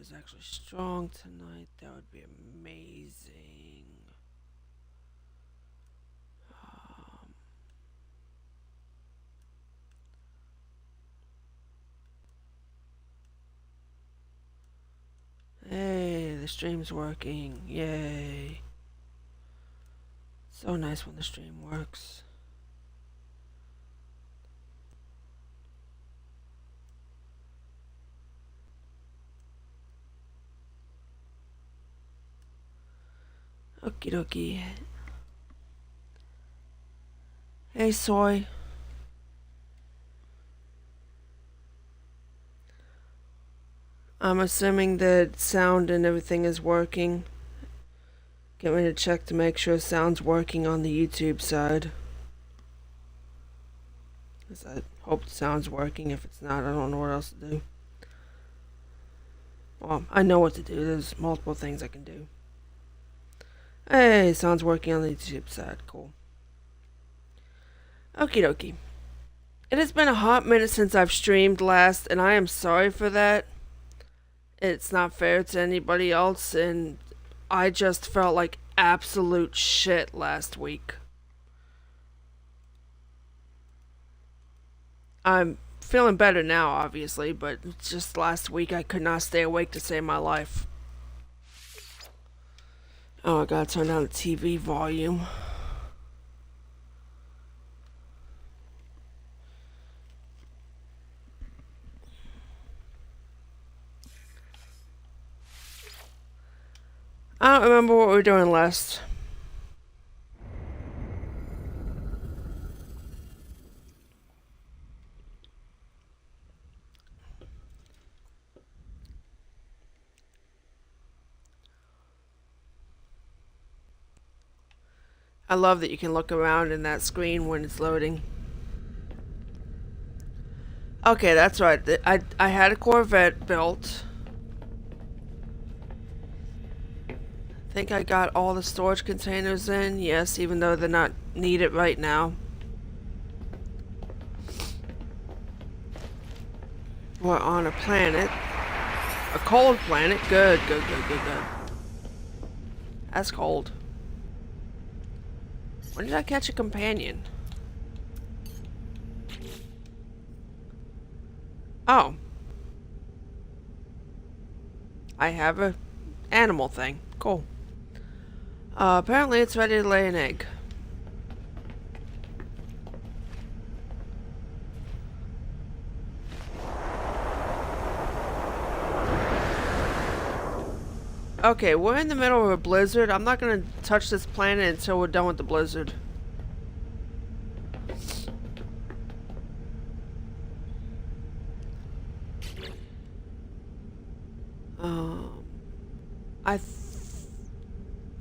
is actually strong tonight, that would be amazing. Um, hey, the stream's working. Yay. So nice when the stream works. Okie dokie. Hey, Soy. I'm assuming that sound and everything is working. Get ready to check to make sure sound's working on the YouTube side. Cause I hope the sound's working. If it's not, I don't know what else to do. Well, I know what to do. There's multiple things I can do. Hey, sound's working on the YouTube side. Cool. Okie dokie. It has been a hot minute since I've streamed last, and I am sorry for that. It's not fair to anybody else, and I just felt like absolute shit last week. I'm feeling better now, obviously, but just last week I could not stay awake to save my life. Oh, I gotta turn down the TV volume. I don't remember what we were doing last. I love that you can look around in that screen when it's loading. Okay, that's right. I had a Corvette built. I think I got all the storage containers in. Yes, even though they're not needed right now. We're on a planet. A cold planet. Good, good, good, good, good. That's cold. When did I catch a companion? Oh. I have a animal thing. Cool. Apparently it's ready to lay an egg. Okay, we're in the middle of a blizzard. I'm not gonna touch this planet until we're done with the blizzard.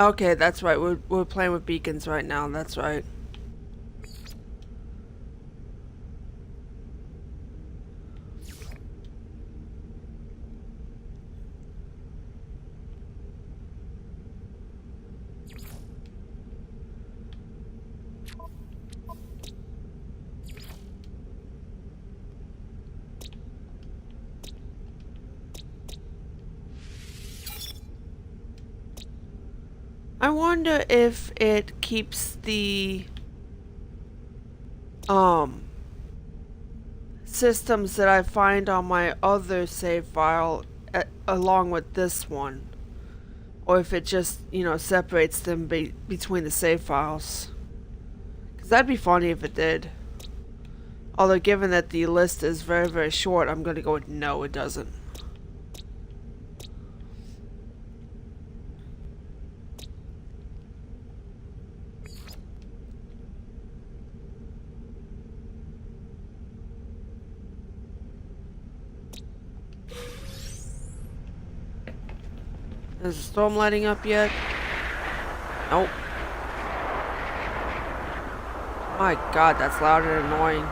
Okay, that's right. We're playing with beacons right now. That's right. I wonder if it keeps the systems that I find on my other save file along with this one, or if it just, you know, separates them between the save files. Because that'd be funny if it did. Although given that the list is very, very short, I'm gonna go with no, it doesn't. Is the storm lighting up yet? Nope. My god, that's loud and annoying.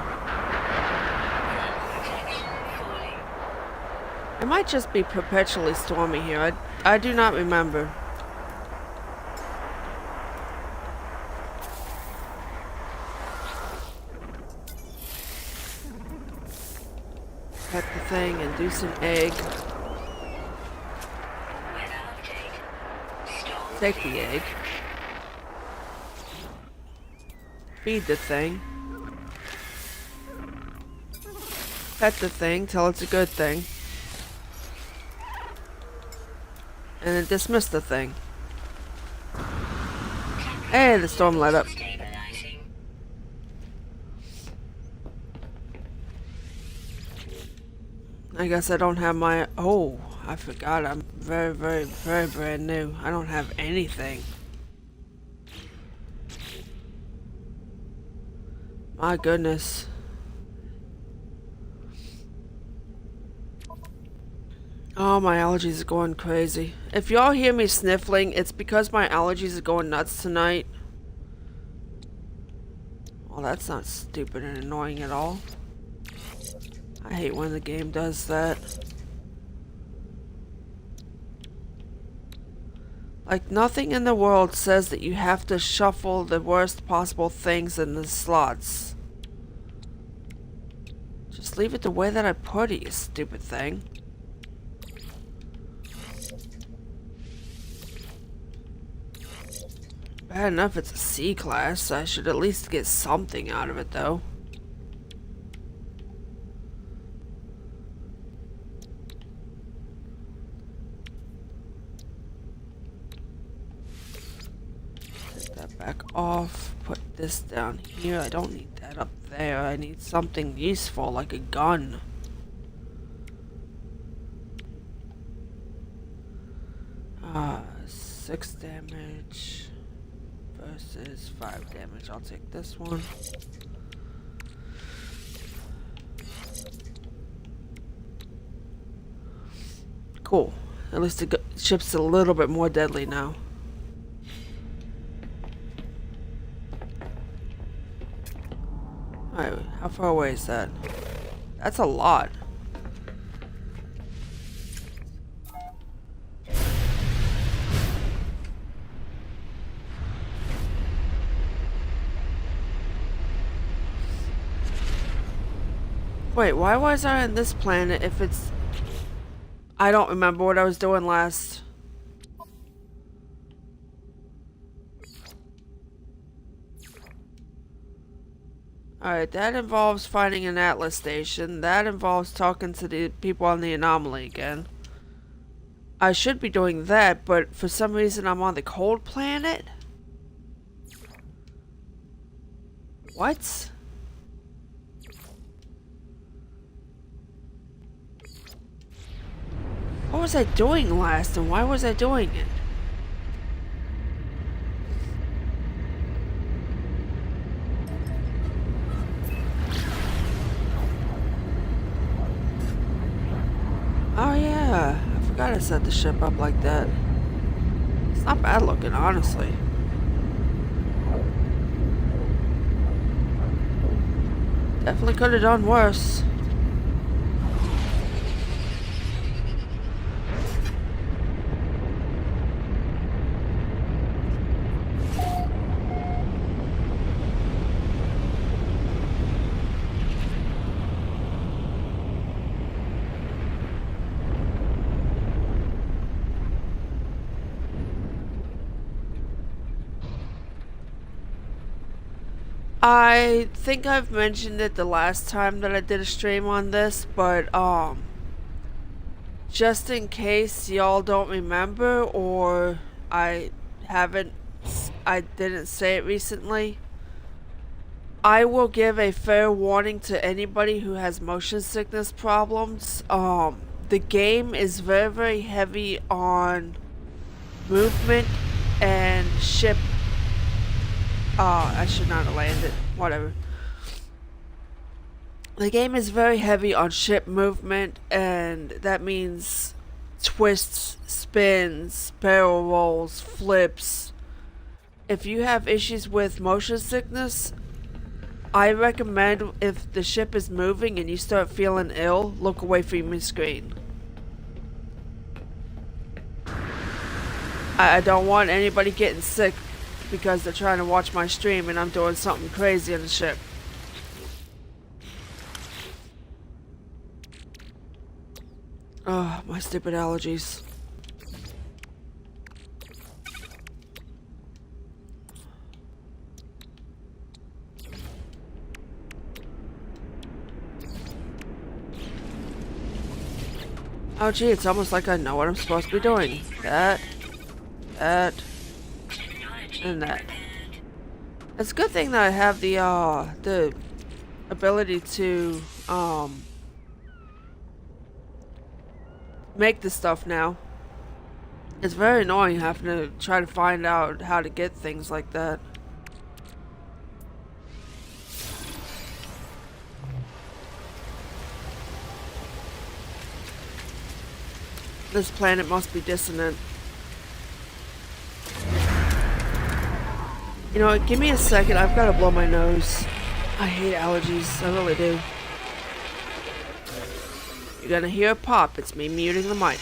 It might just be perpetually stormy here. I do not remember. Pet the thing, induce an egg. Take the egg. Feed the thing. Pet the thing till it's a good thing. And then dismiss the thing. Hey, the storm let up. I guess I don't have my... Oh, I forgot. I'm very, very, very brand new. I don't have anything. My goodness. Oh, my allergies are going crazy. If y'all hear me sniffling, it's because my allergies are going nuts tonight. Well, that's not stupid and annoying at all. I hate when the game does that. Like, nothing in the world says that you have to shuffle the worst possible things in the slots. Just leave it the way that I put it, you stupid thing. Bad enough it's a C class. I should at least get something out of it, though. Take that back off. Put this down here. I don't need that up there. I need something useful, like a gun. 6 damage. Versus 5 damage. I'll take this one. Cool. At least the ship's a little bit more deadly now. Alright, how far away is that? That's a lot. Wait, why was I on this planet if it's... I don't remember what I was doing last. Alright, that involves finding an Atlas station. That involves talking to the people on the anomaly again. I should be doing that, but for some reason I'm on the cold planet? What? What was I doing last, and why was I doing it? Oh yeah, I forgot I set the ship up like that. It's not bad looking, honestly. Definitely could have done worse. I think I've mentioned it the last time that I did a stream on this, but just in case y'all don't remember or I didn't say it recently, I will give a fair warning to anybody who has motion sickness problems. The game is very, very heavy on movement and ship. I should not have landed. Whatever. The game is very heavy on ship movement, and that means twists, spins, barrel rolls, flips. If you have issues with motion sickness, I recommend if the ship is moving and you start feeling ill, look away from your screen. I don't want anybody getting sick because they're trying to watch my stream and I'm doing something crazy on the ship. Oh, my stupid allergies. Oh gee, it's almost like I know what I'm supposed to be doing. That, and that. It's a good thing that I have the ability to, make this stuff now. It's very annoying having to try to find out how to get things like that. This planet must be dissonant. You know what, give me a second, I've got to blow my nose. I hate allergies, I really do. You're gonna hear a pop, it's me muting the mic.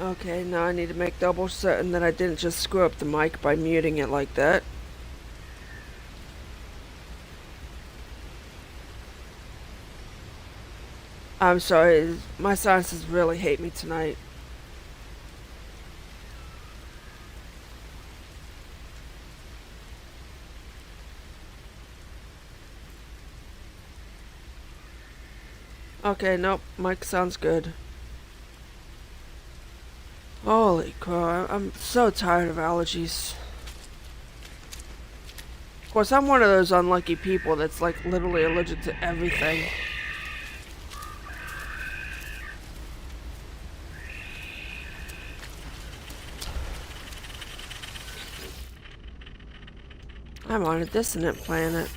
Okay, now I need to make double certain that I didn't just screw up the mic by muting it like that. I'm sorry, my sinuses really hate me tonight. Okay, nope, mic sounds good. Holy crap, I'm so tired of allergies. Of course, I'm one of those unlucky people that's like literally allergic to everything. I'm on a dissonant planet.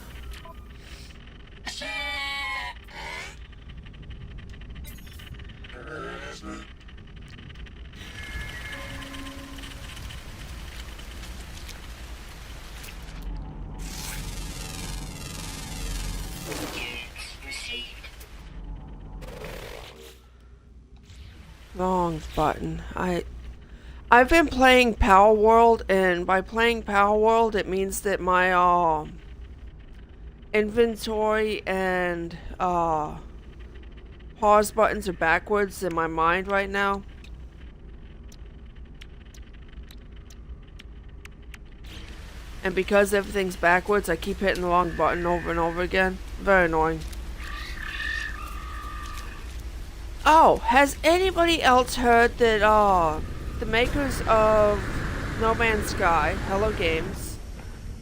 Wrong button. I've been playing Power World, and by playing Power World, it means that my inventory and pause buttons are backwards in my mind right now. And because everything's backwards, I keep hitting the wrong button over and over again. Very annoying. Oh, has anybody else heard that the makers of No Man's Sky, Hello Games,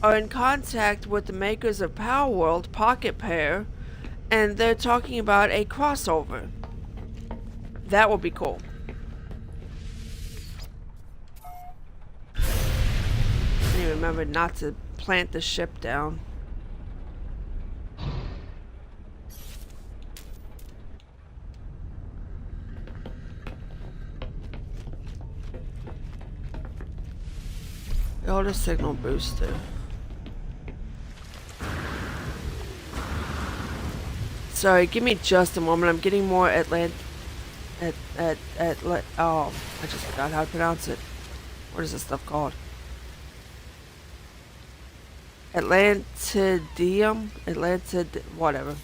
are in contact with the makers of Power World, Pocket Pair, and they're talking about a crossover? That would be cool. I need to remember not to plant the ship down. Auto signal booster. Sorry, give me just a moment. I'm getting more oh, I just forgot how to pronounce it. What is this stuff called? Atlantidium? Whatever.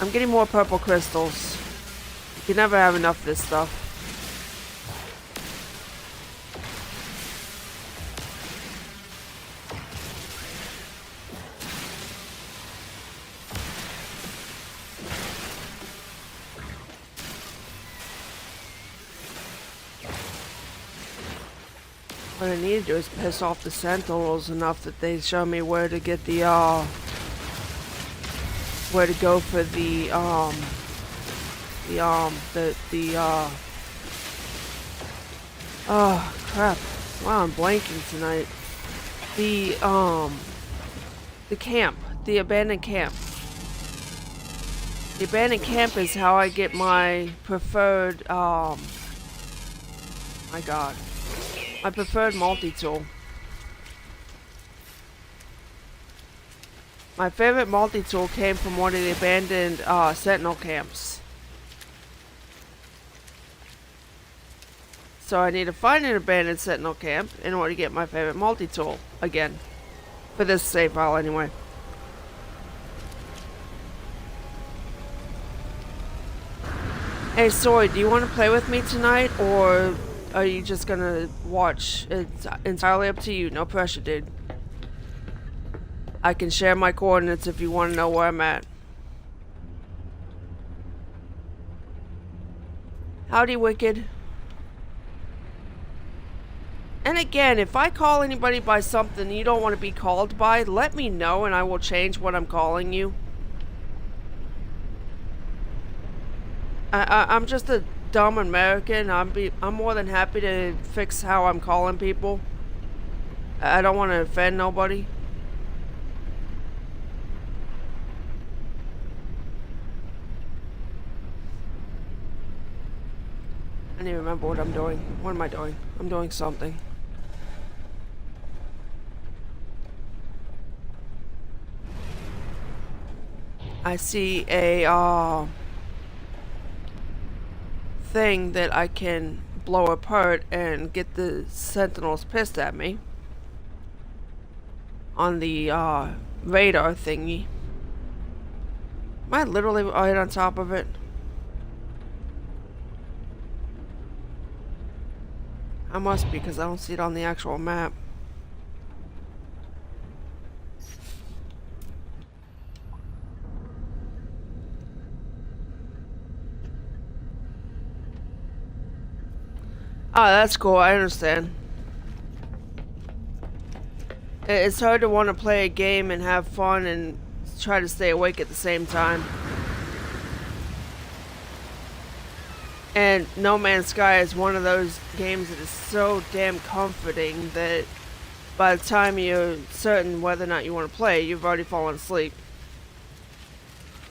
I'm getting more purple crystals. You can never have enough of this stuff. What I need to do is piss off the Sentinels enough that they show me where to get the, where to go for the, oh crap. Wow, I'm blanking tonight. The camp. The abandoned camp. The abandoned camp is how I get my preferred, my god. My preferred multi-tool. My favorite multi-tool came from one of the abandoned Sentinel camps. So I need to find an abandoned sentinel camp in order to get my favorite multi-tool again. For this save file anyway. Hey Soy, do you want to play with me tonight, or are you just gonna watch? It's entirely up to you, no pressure, dude. I can share my coordinates if you want to know where I'm at. Howdy, Wicked. And again, if I call anybody by something you don't want to be called by, let me know and I will change what I'm calling you. I'm just a dumb American. I'm more than happy to fix how I'm calling people. I don't want to offend nobody. I don't even remember what I'm doing. What am I doing? I'm doing something. I see a thing that I can blow apart and get the sentinels pissed at me on the radar thingy. Am I literally right on top of it? I must be, because I don't see it on the actual map. Oh, that's cool. I understand. It's hard to want to play a game and have fun and try to stay awake at the same time. And No Man's Sky is one of those games that is so damn comforting that by the time you're certain whether or not you want to play, you've already fallen asleep.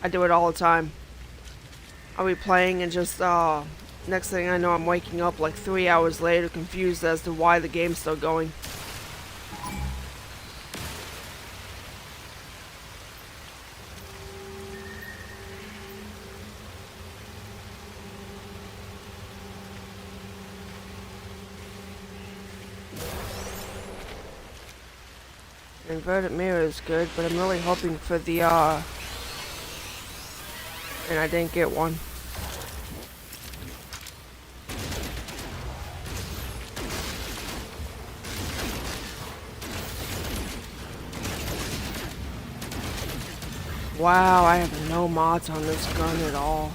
I do it all the time. I'll be playing and just, next thing I know, I'm waking up like 3 hours later, confused as to why the game's still going. Inverted mirror is good, but I'm really hoping for the, and I didn't get one. Wow, I have no mods on this gun at all.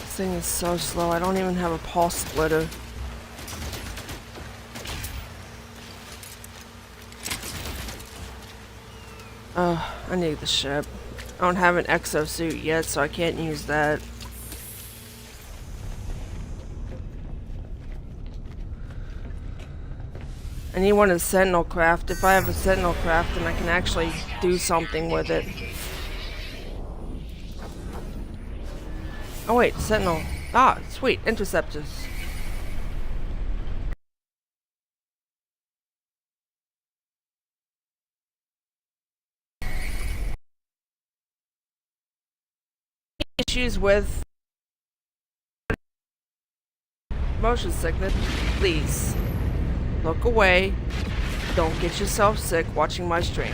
This thing is so slow, I don't even have a pulse splitter. I need the ship. I don't have an exosuit yet, so I can't use that. I need one of Sentinel Craft. If I have a Sentinel Craft, then I can actually do something with it. Oh wait, Sentinel. Ah, sweet, Interceptors. Issues with motion sickness, please look away. Don't get yourself sick watching my stream.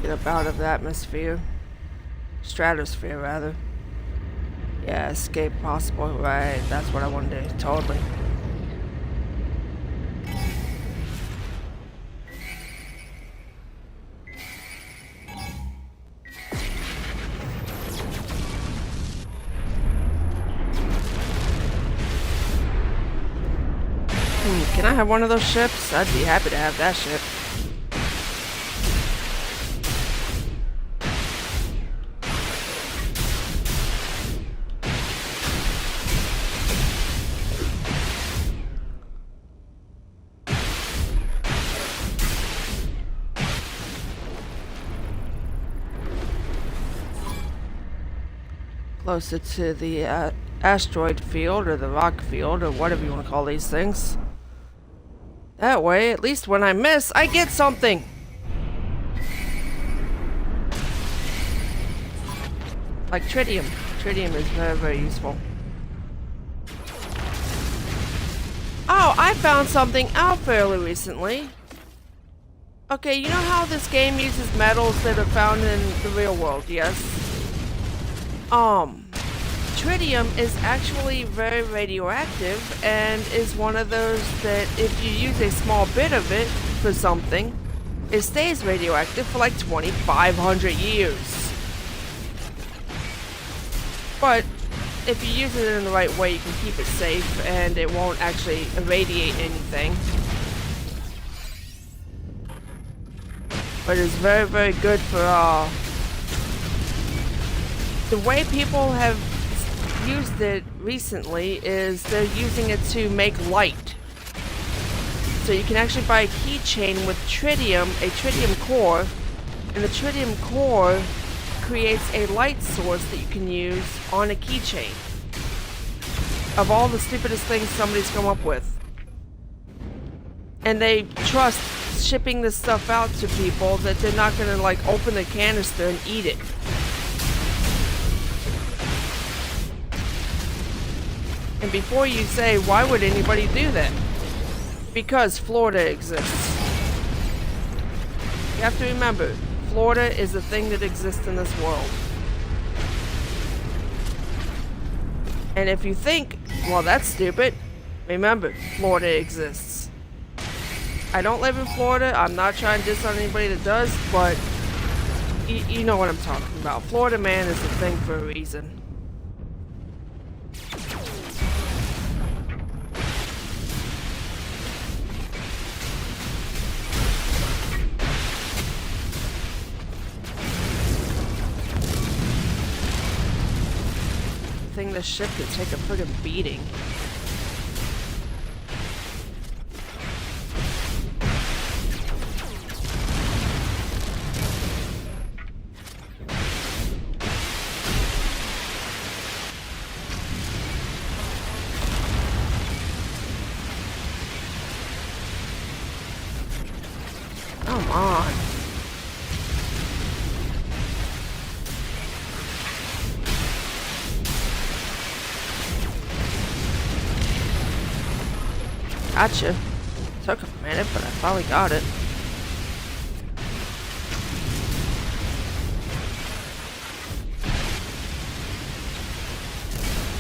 Get up out of the atmosphere. Stratosphere, rather. Yeah, escape possible. Right, that's what I want to do. Totally. can I have one of those ships? I'd be happy to have that ship. Closer to the asteroid field or the rock field or whatever you want to call these things. That way, at least when I miss, I get something! Like tritium. Tritium is very, very useful. Oh, I found something out fairly recently. Okay, you know how this game uses metals that are found in the real world, yes? Tritium is actually very radioactive and is one of those that if you use a small bit of it for something, it stays radioactive for like 2,500 years. But if you use it in the right way, you can keep it safe and it won't actually irradiate anything. But it's very, very good for, the way people have used it recently is they're using it to make light. So you can actually buy a keychain with tritium, a tritium core, and the tritium core creates a light source that you can use on a keychain. Of all the stupidest things somebody's come up with. And they trust shipping this stuff out to people that they're not gonna like open the canister and eat it. And before you say, why would anybody do that? Because Florida exists. You have to remember, Florida is a thing that exists in this world. And if you think, well, that's stupid, remember, Florida exists. I don't live in Florida. I'm not trying to diss on anybody that does, but you know what I'm talking about. Florida man is a thing for a reason. I think this ship could take a friggin' beating. Come on. Gotcha. Took a minute, but I finally got it.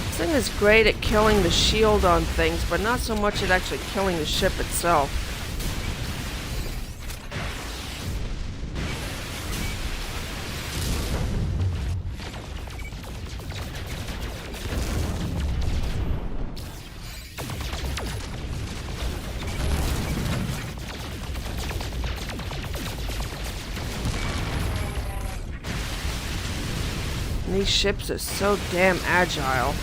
This thing is great at killing the shield on things, but not so much at actually killing the ship itself. These ships are so damn agile.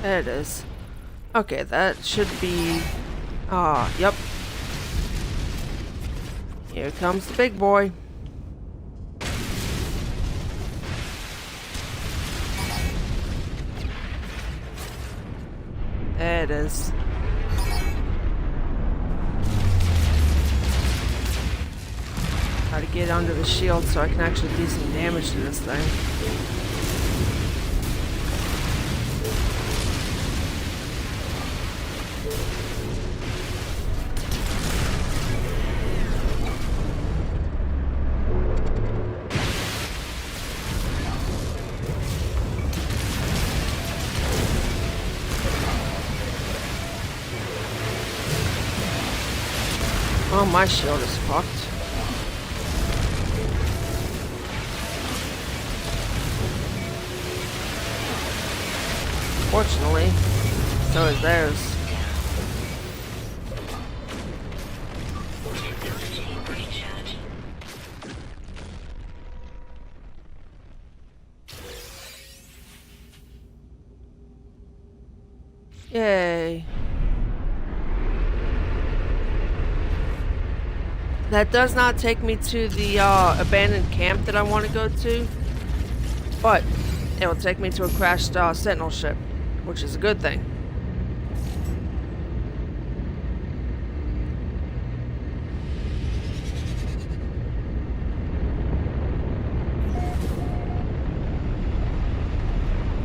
There it is. Okay, that should be... yep. Here comes the big boy. There it is. Try to get under the shield so I can actually do some damage to this thing. Oh, my shield is fucked. Fortunately, so is theirs. Yay. That does not take me to the abandoned camp that I want to go to, but it will take me to a crashed Sentinel ship, which is a good thing.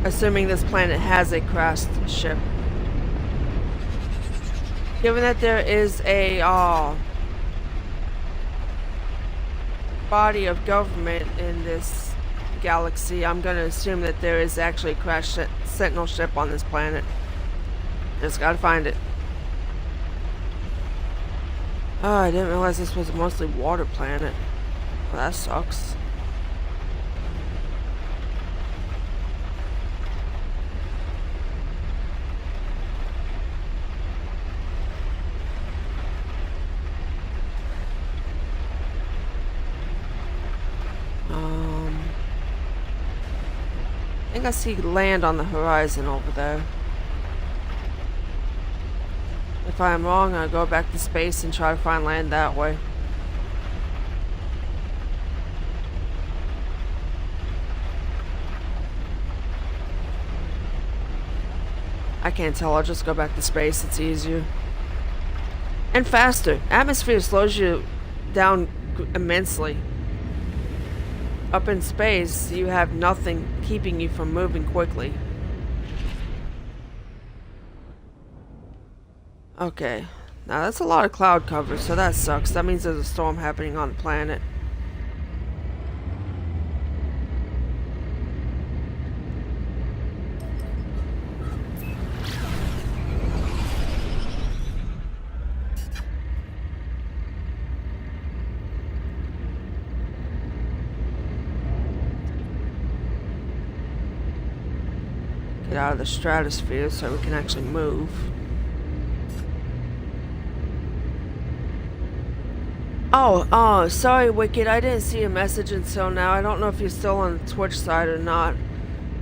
Assuming this planet has a crashed ship. Given that there is a body of government in this galaxy, I'm going to assume that there is actually a crashed Sentinel ship on this planet. Just gotta find it. Oh, I didn't realize this was a mostly water planet. Well, that sucks. I think I see land on the horizon over there. If I am wrong, I'll go back to space and try to find land that way. I can't tell, I'll just go back to space, it's easier. And faster. Atmosphere slows you down immensely. Up in space, you have nothing keeping you from moving quickly. Okay, now that's a lot of cloud cover, so that sucks. That means there's a storm happening on the planet. Get out of the stratosphere so we can actually move. Oh, sorry, Wicked. I didn't see a message until now. I don't know if you're still on the Twitch side or not.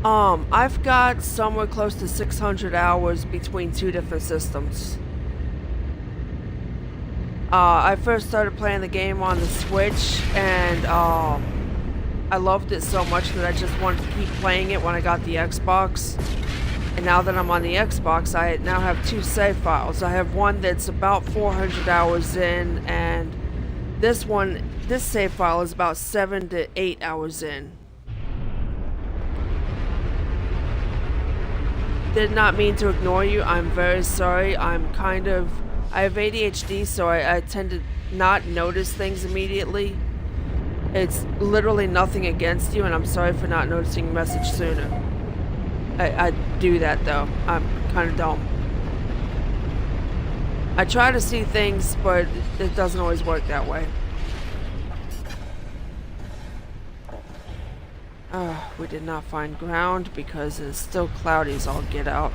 I've got somewhere close to 600 hours between two different systems. I first started playing the game on the Switch, and I loved it so much that I just wanted to keep playing it when I got the Xbox. And now that I'm on the Xbox, I now have two save files. I have one that's about 400 hours in, and this save file is about 7 to 8 hours in. Did not mean to ignore you. I'm very sorry. I have ADHD, so I tend to not notice things immediately. It's literally nothing against you, and I'm sorry for not noticing your message sooner. I do that though. I'm kind of dumb. I try to see things, but it doesn't always work that way. We did not find ground because it's still cloudy as all get out.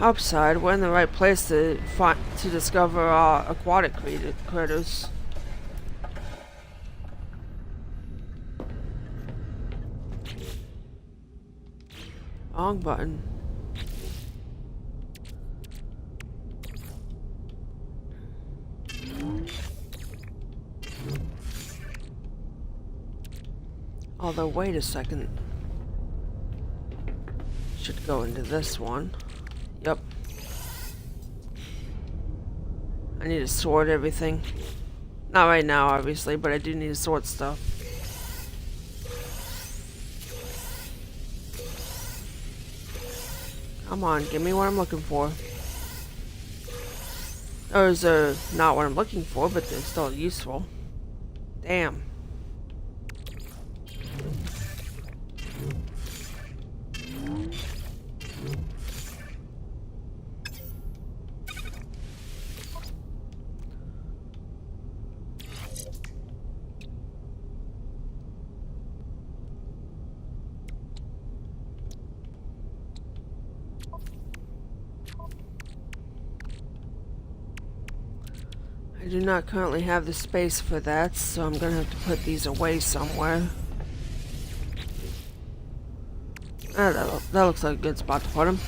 Upside, we're in the right place to discover aquatic critters. Wrong button. Although, wait a second. Should go into this one. Yep. I need to sort everything. Not right now, obviously, but I do need to sort stuff. Come on, give me what I'm looking for. Those are not what I'm looking for, but they're still useful. Damn. I do not currently have the space for that, so I'm gonna have to put these away somewhere. Ah, that looks like a good spot to put them.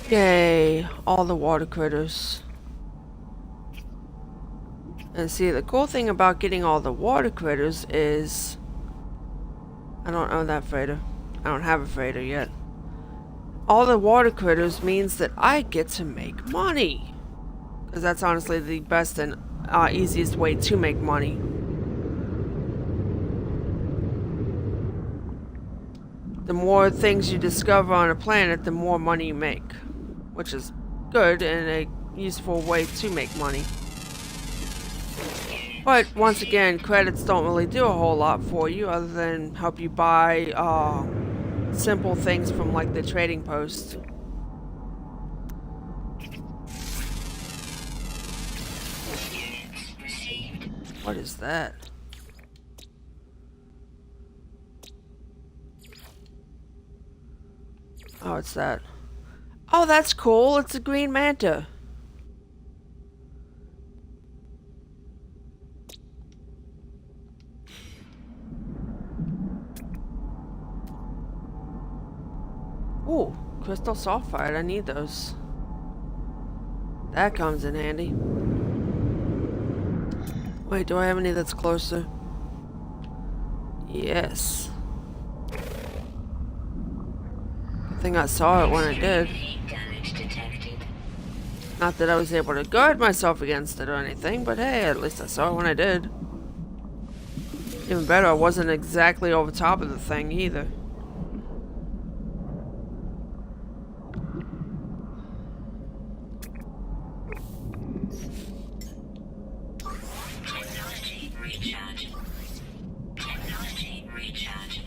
Yay, all the water critters. And see, the cool thing about getting all the water critters is... I don't own that freighter. I don't have a freighter yet. All the water critters means that I get to make money. Because that's honestly the best and easiest way to make money. The more things you discover on a planet, the more money you make. Which is good and a useful way to make money. But once again, credits don't really do a whole lot for you other than help you buy simple things from like the trading post. What is that? Oh, it's that. Oh, that's cool. It's a green manta. Ooh, crystal sulfide. I need those. That comes in handy. Wait, do I have any that's closer? Yes. I think I saw it when I did. Not that I was able to guard myself against it or anything, but hey, at least I saw it when I did. Even better, I wasn't exactly over top of the thing either. Technology recharge. Technology recharge.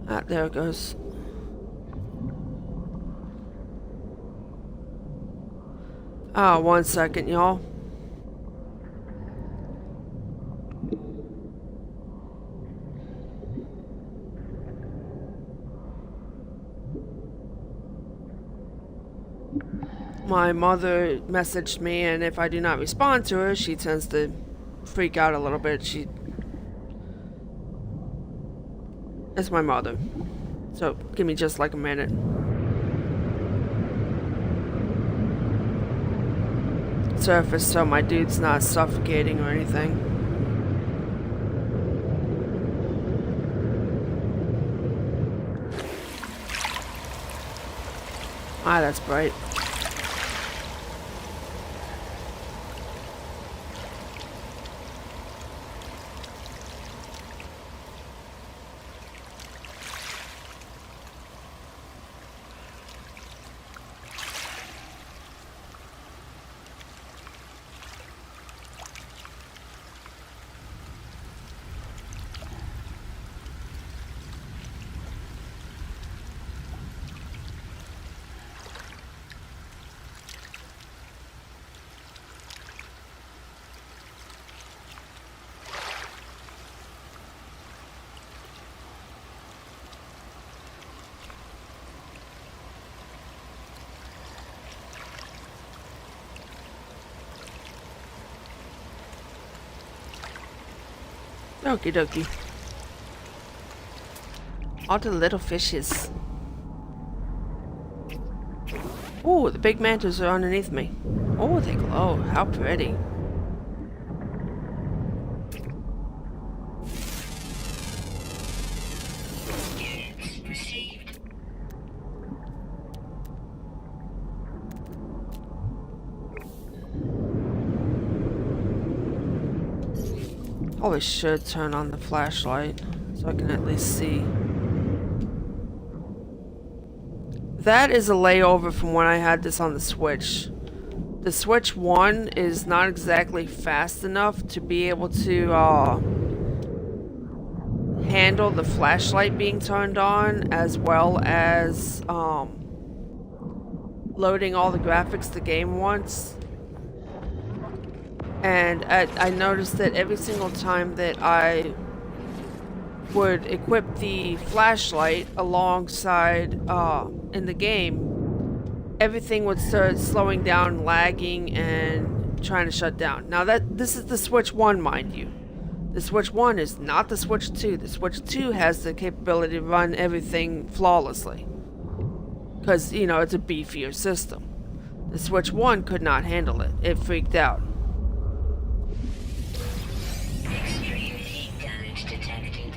Ah, there it goes. Ah, 1 second, y'all. My mother messaged me, and if I do not respond to her, she tends to freak out a little bit. It's my mother. So, give me just like a minute. Surface so my dude's not suffocating or anything. Ah, that's bright. Okie dokie. All the little fishes. Ooh, the big mantas are underneath me. Oh, they glow. How pretty. Probably should turn on the flashlight so I can at least see. That is a layover from when I had this on the Switch. The Switch 1 is not exactly fast enough to be able to handle the flashlight being turned on, as well as loading all the graphics the game wants. And I noticed that every single time that I would equip the flashlight alongside in the game, everything would start slowing down, lagging, and trying to shut down. Now this is the Switch 1, mind you. The Switch 1 is not the Switch 2. The Switch 2 has the capability to run everything flawlessly. Because, you know, it's a beefier system. The Switch 1 could not handle it. It freaked out. Extreme heat damage detected.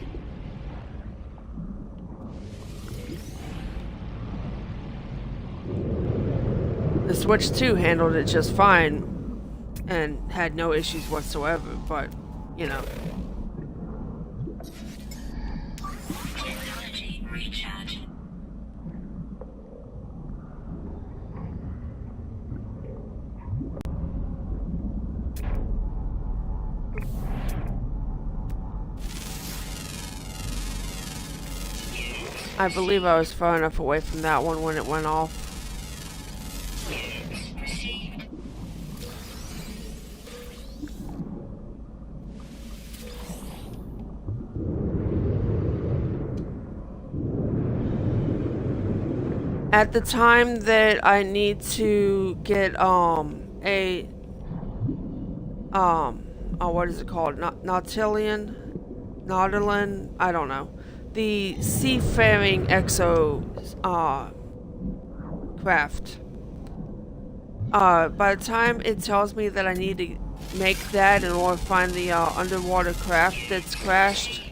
The Switch 2 handled it just fine and had no issues whatsoever, but, you know. Technology recharge. I believe I was far enough away from that one when it went off. Received. At the time that I need to get what is it called? Nautilin, I don't know. The seafaring exo craft. By the time it tells me that I need to make that in order to find the underwater craft that's crashed,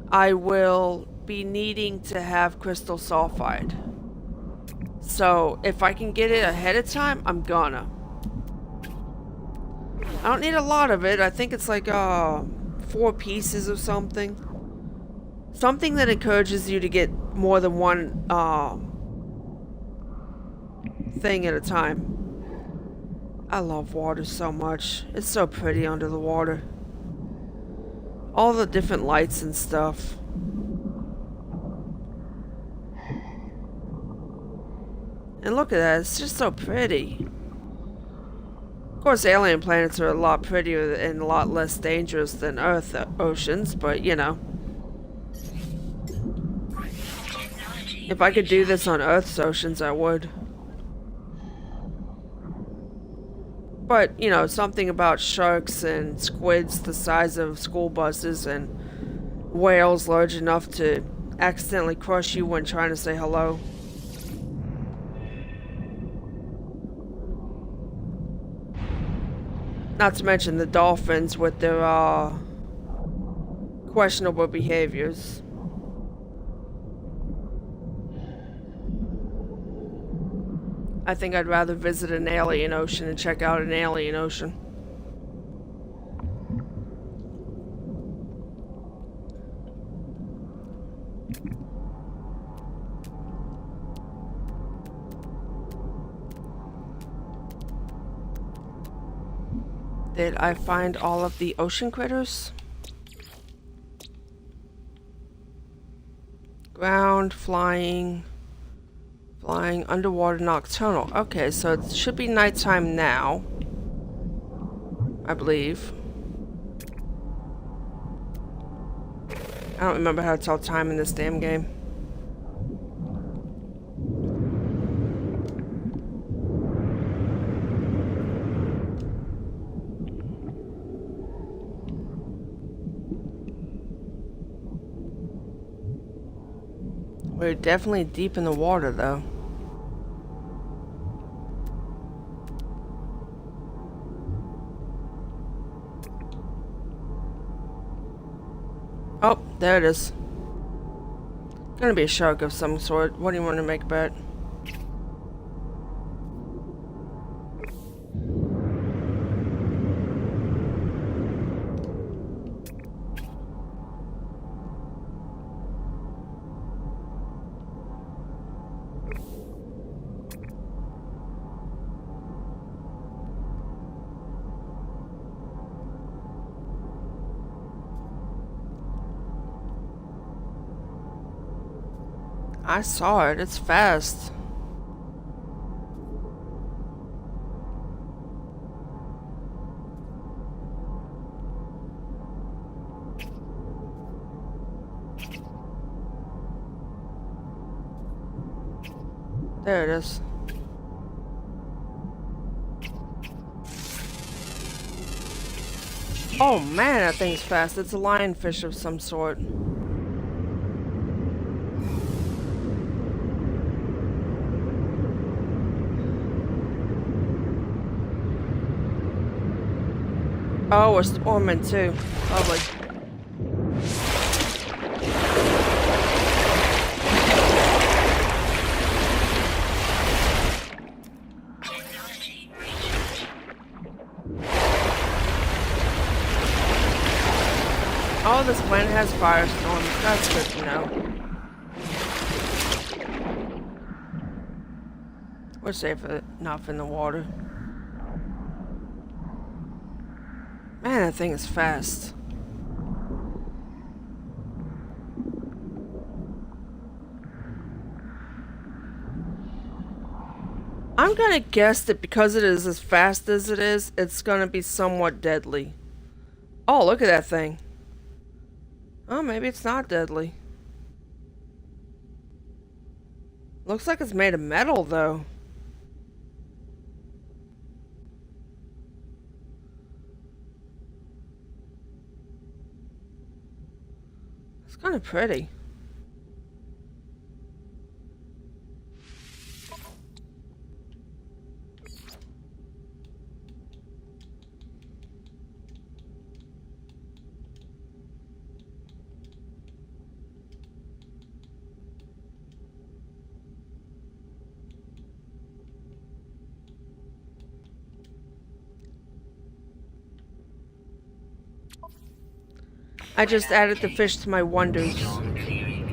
I will be needing to have crystal sulfide. So if I can get it ahead of time, I'm gonna. I don't need a lot of it. I think it's like 4 pieces or something. Something that encourages you to get more than one thing at a time. I love water so much. It's so pretty under the water. All the different lights and stuff. And look at that, it's just so pretty. Of course, alien planets are a lot prettier and a lot less dangerous than Earth oceans, but you know. If I could do this on Earth's oceans, I would. But, you know, something about sharks and squids the size of school buses and whales large enough to accidentally crush you when trying to say hello. Not to mention the dolphins with their questionable behaviors. I think I'd rather visit an alien ocean and check out an alien ocean. Did I find all of the ocean critters? Ground, flying, underwater, nocturnal. Okay, so it should be nighttime now, I believe. I don't remember how to tell time in this damn game. We're definitely deep in the water, though. Oh, there it is. Gonna be a shark of some sort. What do you want to make a bet? I saw it. It's fast. There it is. Oh man, that thing's fast. It's a lionfish of some sort. Oh, we're storming too. Lovely. Technology recharge. Oh, this planet has firestorms. That's good to know. We're safe enough in the water. Man, that thing is fast. I'm gonna guess that because it is as fast as it is, it's gonna be somewhat deadly. Oh, look at that thing. Oh, maybe it's not deadly. Looks like it's made of metal, though. It's kind of pretty. I just added the fish to my wonders. Storm clearing.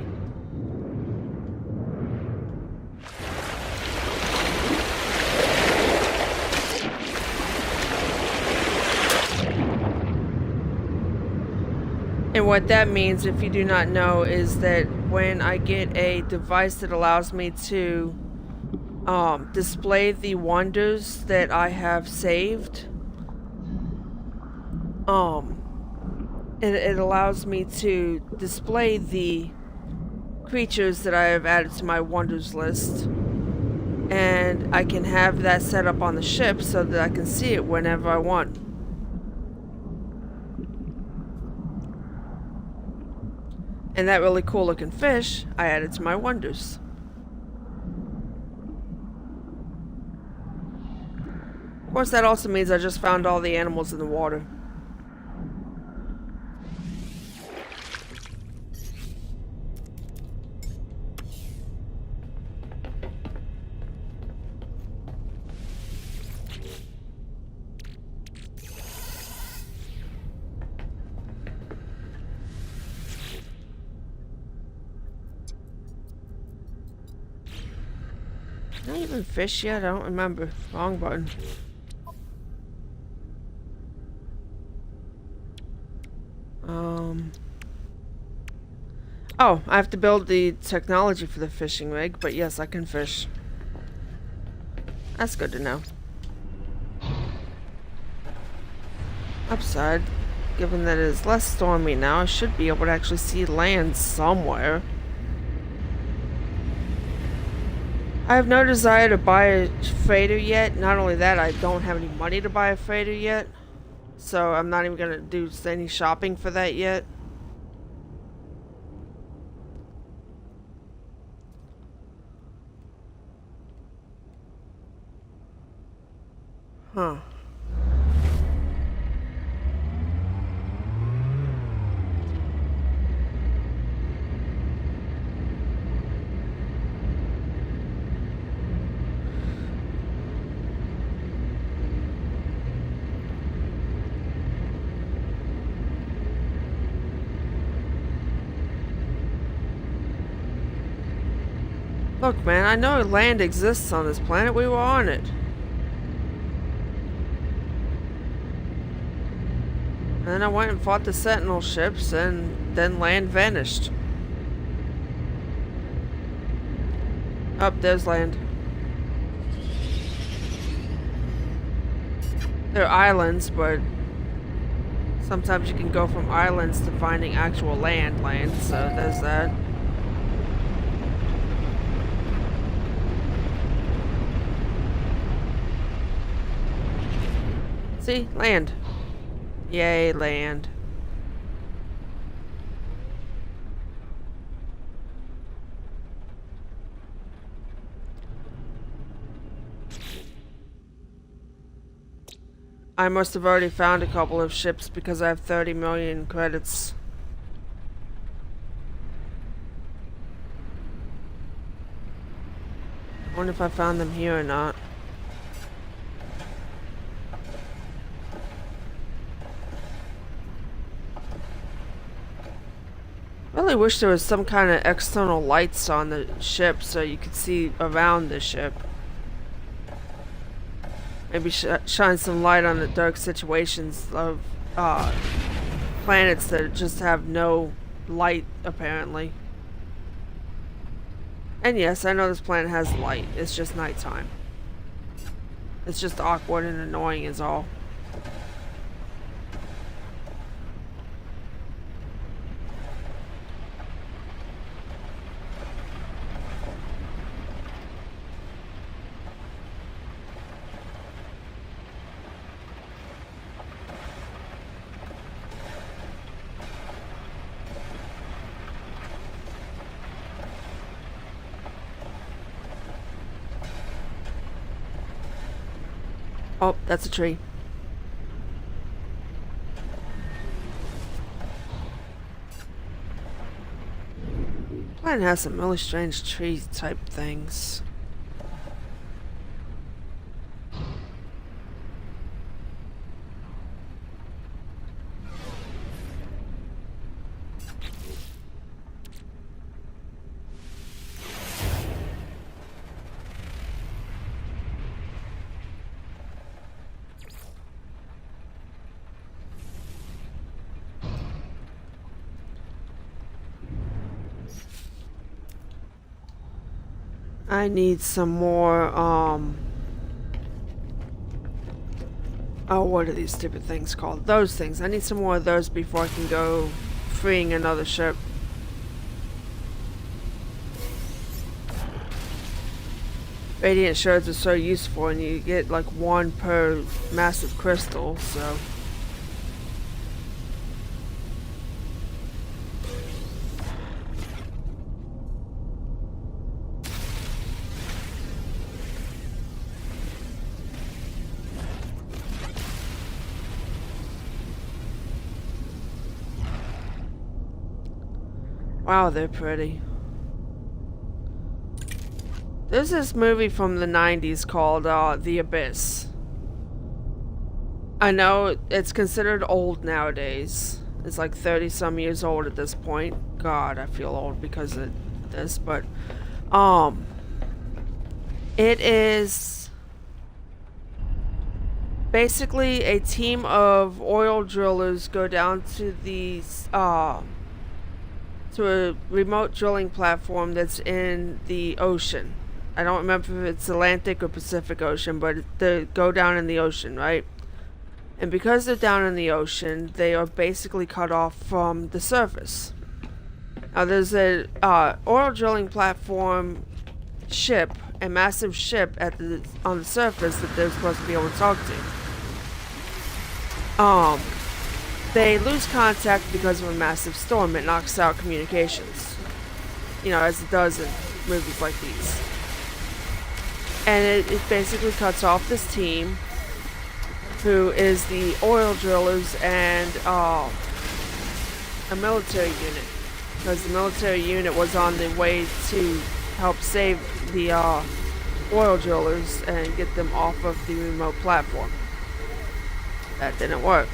And what that means, if you do not know, is that when I get a device that allows me to display the wonders that I have saved, it allows me to display the creatures that I have added to my wonders list, and I can have that set up on the ship so that I can see it whenever I want. And that really cool looking fish, I added to my wonders. Of course, that also means I just found all the animals in the water. Did I even fish yet? I don't remember. Wrong button. Oh, I have to build the technology for the fishing rig, but yes, I can fish. That's good to know. Upside, given that it is less stormy now, I should be able to actually see land somewhere. I have no desire to buy a freighter yet. Not only that, I don't have any money to buy a freighter yet. So I'm not even going to do any shopping for that yet. Huh. Look, man, I know land exists on this planet. We were on it. And then I went and fought the Sentinel ships, and then land vanished. Up there's land. They're islands, but sometimes you can go from islands to finding actual land, so there's that. See? Land. Yay, land. I must have already found a couple of ships because I have 30 million credits. I wonder if I found them here or not. I really wish there was some kind of external lights on the ship so you could see around the ship. Maybe shine some light on the dark situations of planets that just have no light, apparently. And yes, I know this planet has light. It's just nighttime. It's just awkward and annoying is all. Oh, that's a tree. Planet has some really strange tree type things. I need some more, oh, what are these stupid things called? Those things. I need some more of those before I can go freeing another ship. Radiant shards are so useful, and you get like one per massive crystal, so... Wow, they're pretty. There's this movie from the 90s called The Abyss. I know it's considered old nowadays. It's like 30 some years old at this point. God, I feel old because of this, but it is basically a team of oil drillers go down to these to a remote drilling platform that's in the ocean. I don't remember if it's Atlantic or Pacific Ocean, but they go down in the ocean, right? And because they're down in the ocean, they are basically cut off from the surface. Now there's a oil drilling platform ship, a massive ship on the surface that they're supposed to be able to talk to. They lose contact because of a massive storm. It knocks out communications. You know, as it does in movies like these. And it basically cuts off this team, who is the oil drillers and a military unit. Because the military unit was on the way to help save the oil drillers and get them off of the remote platform. That didn't work.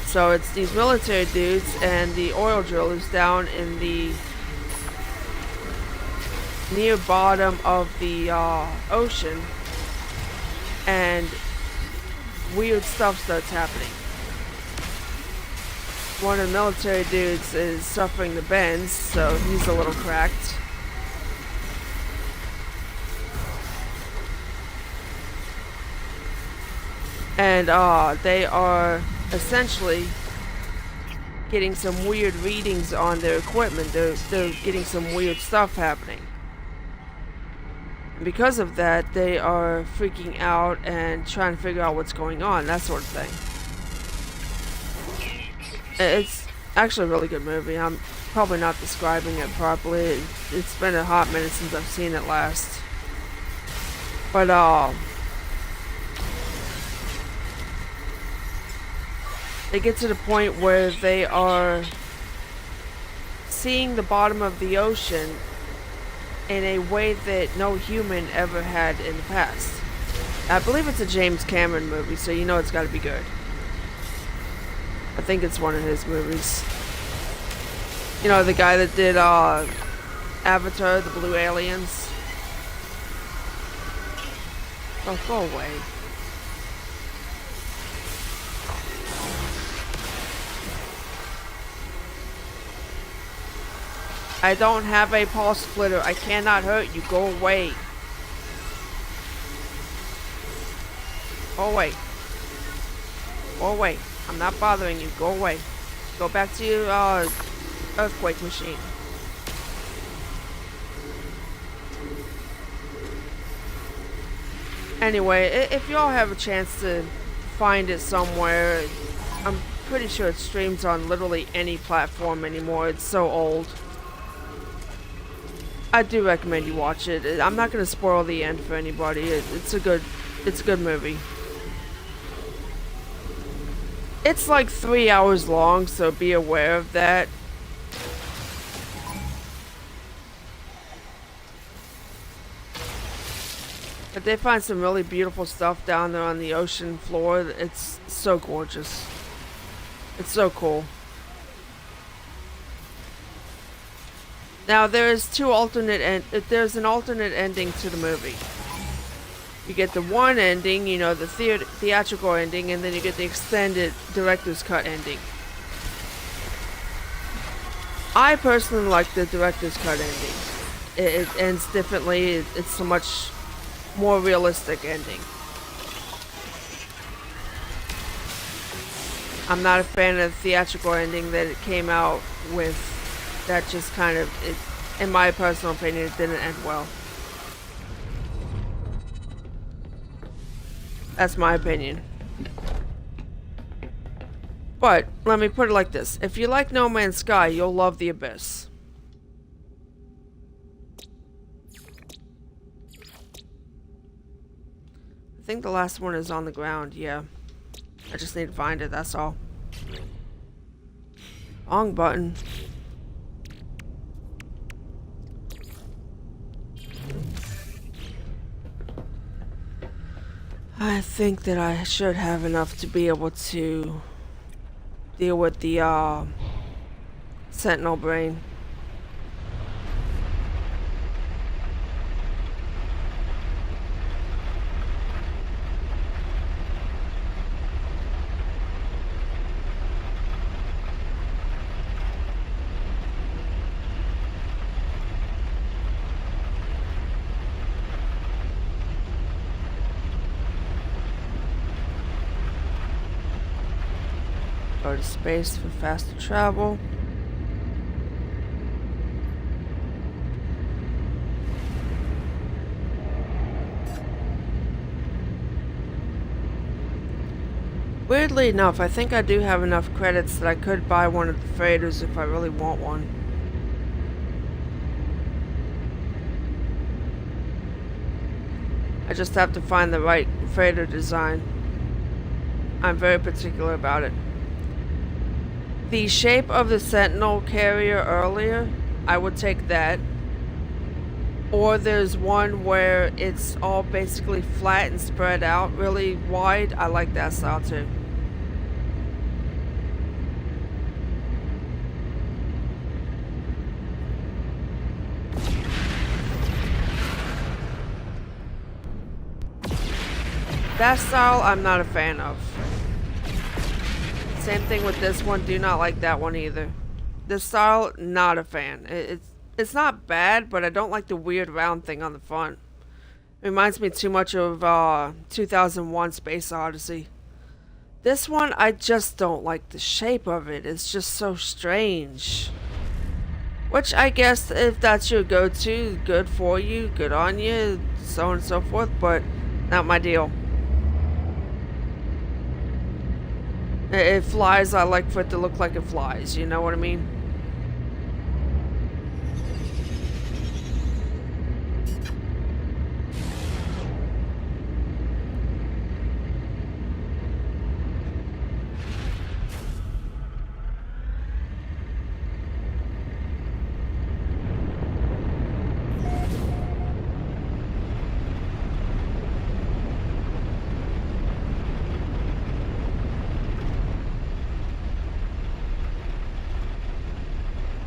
So it's these military dudes and the oil drillers down in the near bottom of the ocean, and weird stuff starts happening. One of the military dudes is suffering the bends, so he's a little cracked. And they are essentially getting some weird readings on their equipment. They're getting some weird stuff happening. And because of that, they are freaking out and trying to figure out what's going on, that sort of thing. It's actually a really good movie. I'm probably not describing it properly. It's been a hot minute since I've seen it last. But they get to the point where they are seeing the bottom of the ocean in a way that no human ever had in the past. I believe it's a James Cameron movie, so you know it's got to be good. I think it's one of his movies. You know, the guy that did Avatar, the Blue Aliens. Oh, go away. I don't have a pulse splitter. I cannot hurt you. Go away. Go away. Go away. I'm not bothering you. Go away. Go back to your earthquake machine. Anyway, if y'all have a chance to find it somewhere, I'm pretty sure it streams on literally any platform anymore. It's so old. I do recommend you watch it. I'm not going to spoil the end for anybody. It's a good movie. It's like 3 hours long, so be aware of that. But they find some really beautiful stuff down there on the ocean floor. It's so gorgeous. It's so cool. Now there's there's an alternate ending to the movie. You get the one ending, you know, the theatrical ending, and then you get the extended director's cut ending. I personally like the director's cut ending. It ends differently. It's a much more realistic ending. I'm not a fan of the theatrical ending that it came out with. That just kind of, in my personal opinion, it didn't end well. That's my opinion. But, let me put it like this. If you like No Man's Sky, you'll love The Abyss. I think the last one is on the ground, yeah. I just need to find it, that's all. Wrong button. I think that I should have enough to be able to deal with the Sentinel brain. Go to space for faster travel. Weirdly enough, I think I do have enough credits that I could buy one of the freighters if I really want one. I just have to find the right freighter design. I'm very particular about it. The shape of the Sentinel carrier earlier, I would take that. Or there's one where it's all basically flat and spread out really wide. I like that style too. That style I'm not a fan of. Same thing with this one, do not like that one either. This style, not a fan. It's not bad, but I don't like the weird round thing on the front. It reminds me too much of 2001 Space Odyssey. This one, I just don't like the shape of it. It's just so strange. Which I guess if that's your go-to, good for you, good on you, so on and so forth, but not my deal. It flies, I like for it to look like it flies, you know what I mean?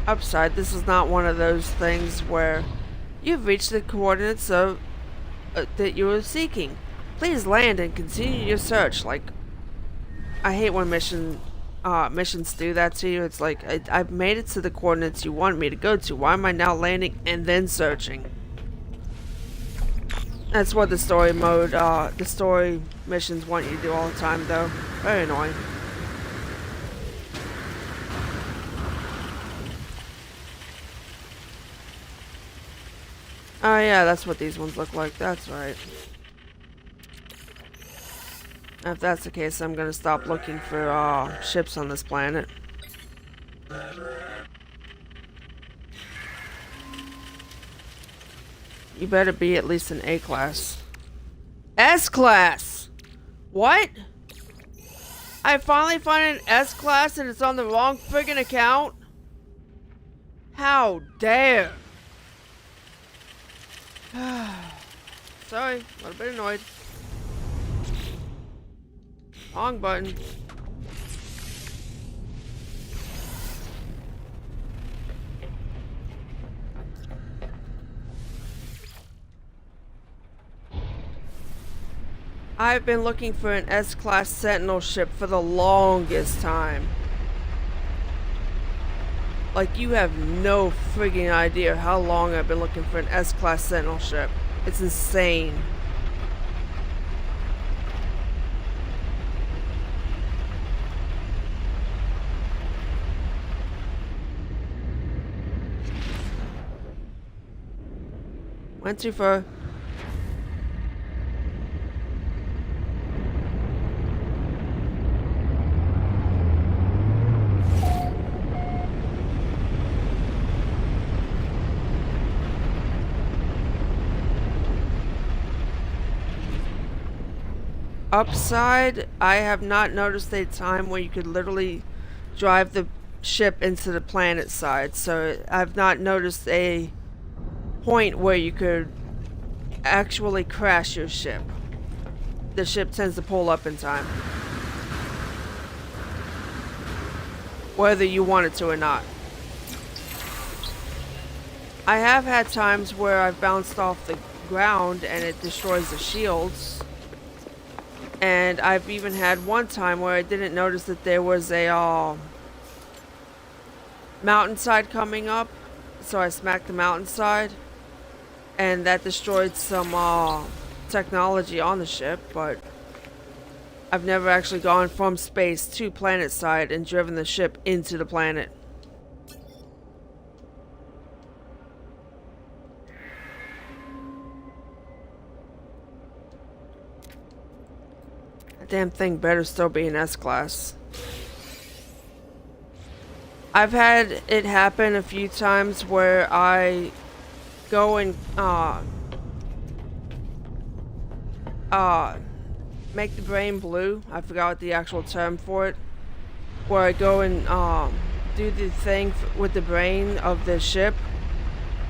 Upside, this is not one of those things where you've reached the coordinates of that you were seeking. Please land and continue your search. Like, I hate when missions do that to you. It's like I've made it to the coordinates you want me to go to. Why am I now landing and then searching? That's what the story missions want you to do all the time, though. Very annoying. Oh yeah, that's what these ones look like. That's right. If that's the case, I'm gonna stop looking for ships on this planet. You better be at least an A class. S class! What? I finally find an S class and it's on the wrong friggin' account? How dare! Sorry, a little bit annoyed. Wrong button. I've been looking for an S-class Sentinel ship for the longest time. Like, you have no frigging idea how long I've been looking for an S-class Sentinel ship. It's insane. Went too far. Upside, I have not noticed a time where you could literally drive the ship into the planet side, so I've not noticed a point where you could actually crash your ship. The ship tends to pull up in time, whether you want it to or not. I have had times where I've bounced off the ground and it destroys the shields. And I've even had one time where I didn't notice that there was a mountainside coming up, so I smacked the mountainside, and that destroyed some technology on the ship. But I've never actually gone from space to planet side and driven the ship into the planet. Damn thing better still be an S-class. I've had it happen a few times where I go and make the brain blue. I forgot what the actual term for it. Where I go and do the thing with the brain of the ship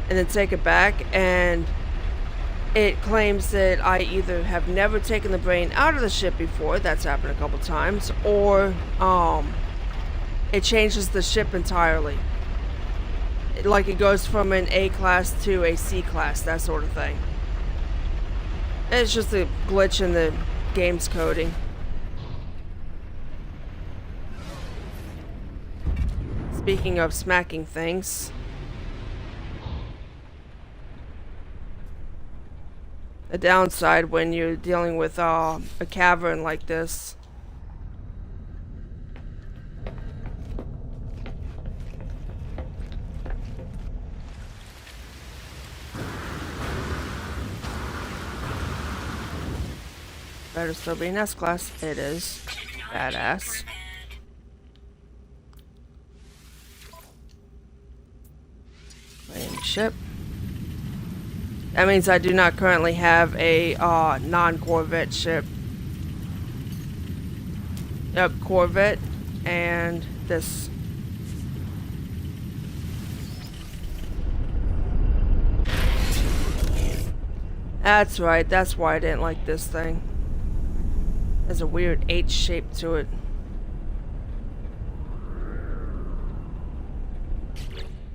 and then take it back, and it claims that I either have never taken the brain out of the ship before, that's happened a couple times, or it changes the ship entirely. Like it goes from an A class to a C class, that sort of thing. It's just a glitch in the game's coding. Speaking of smacking things, the downside when you're dealing with a cavern like this Better still be an S-Class. It is. Badass. Claim ship. That means I do not currently have a non-Corvette ship. Yep, Corvette and this. That's right, that's why I didn't like this thing. There's a weird H shape to it.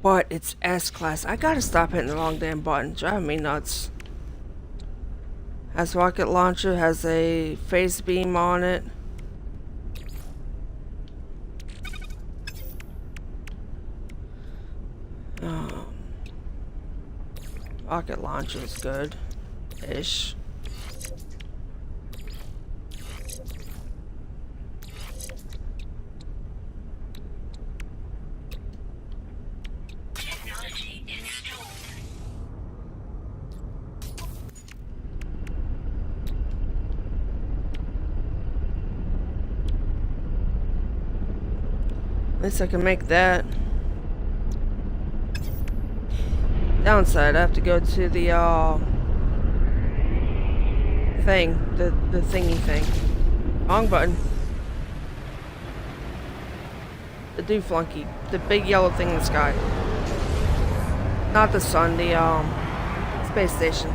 But it's S-Class. I gotta stop hitting the wrong damn button. Driving me nuts. Has rocket launcher, has a phase beam on it. Rocket launcher is good-ish. Technology installed. At least I can make that. Downside, I have to go to the thing, the thingy thing. Wrong button. The Dooflunky, the big yellow thing in the sky. Not the sun, the space station.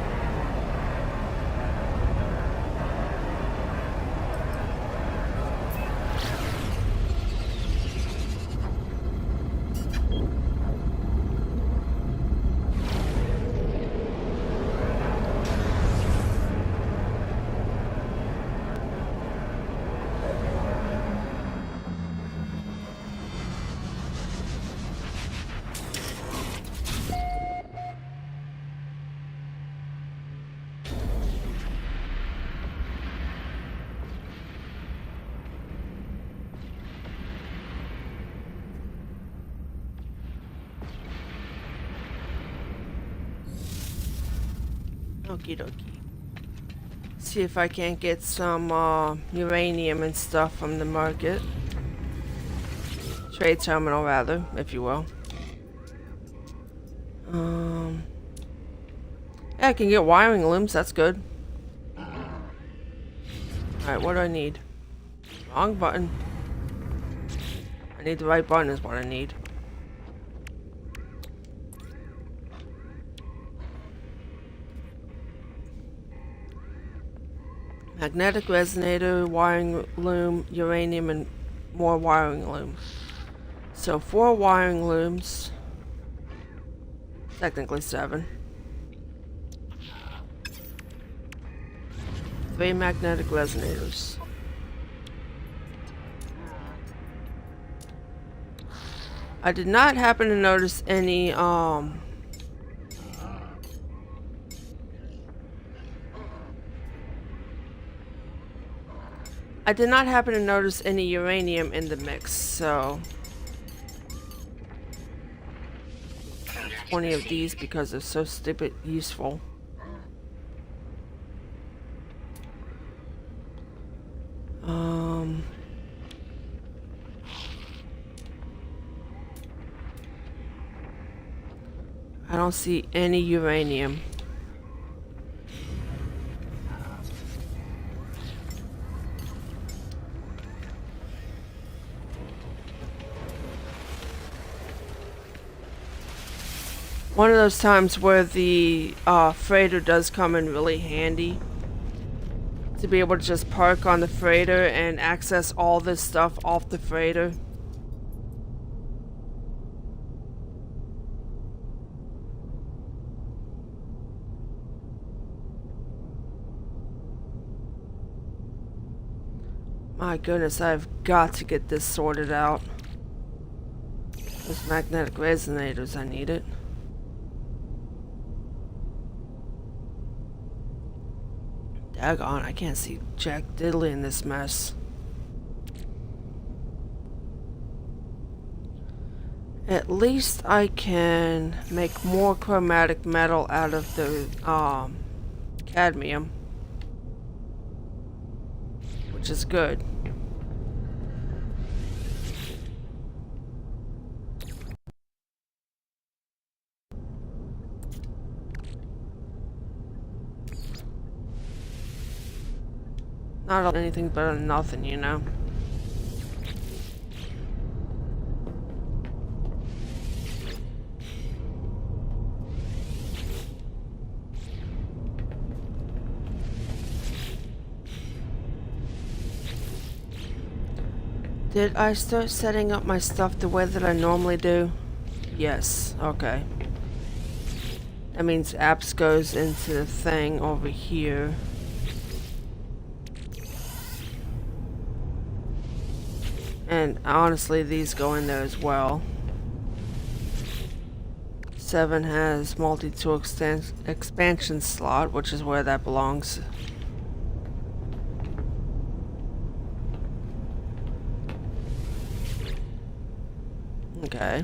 Okie dokie. See if I can't get some uranium and stuff from the market. Trade terminal, rather, if you will. Yeah, I can get wiring looms, that's good. Alright, what do I need? Wrong button. I need the right button is what I need. Magnetic resonator, wiring loom, uranium, and more wiring loom. So 4 wiring looms. Technically 7. 3 magnetic resonators. I did not happen to notice any I did not happen to notice any uranium in the mix, so 20 of these because they're so stupid useful. I don't see any uranium. One of those times where the freighter does come in really handy. To be able to just park on the freighter and access all this stuff off the freighter. My goodness, I've got to get this sorted out. Those magnetic resonators, I need it. Daggone, I can't see jack diddly in this mess. At least I can make more chromatic metal out of the cadmium. which is good. Not anything better than nothing, you know? Did I start setting up my stuff the way that I normally do? Yes, okay. That means apps goes into the thing over here. And honestly, these go in there as well. 7 has multi-tool expansion slot, which is where that belongs. Okay.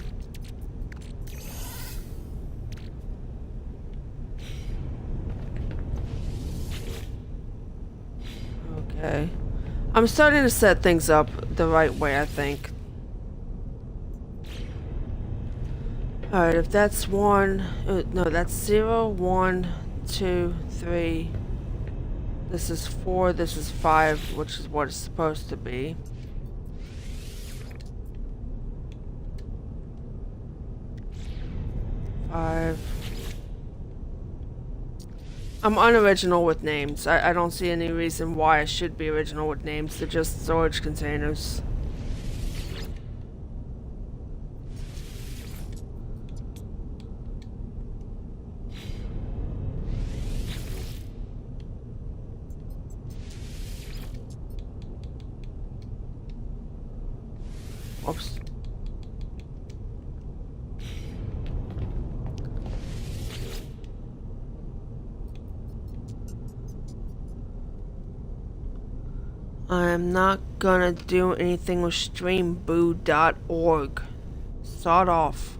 Okay. I'm starting to set things up the right way, I think. Alright, if that's 1... no, that's 0, 1, 2, 3. This is 4, this is 5, which is what it's supposed to be. I'm unoriginal with names. I don't see any reason why I should be original with names. They're just storage containers. Oops. I'm not gonna do anything with streamboo.org. Sawed off.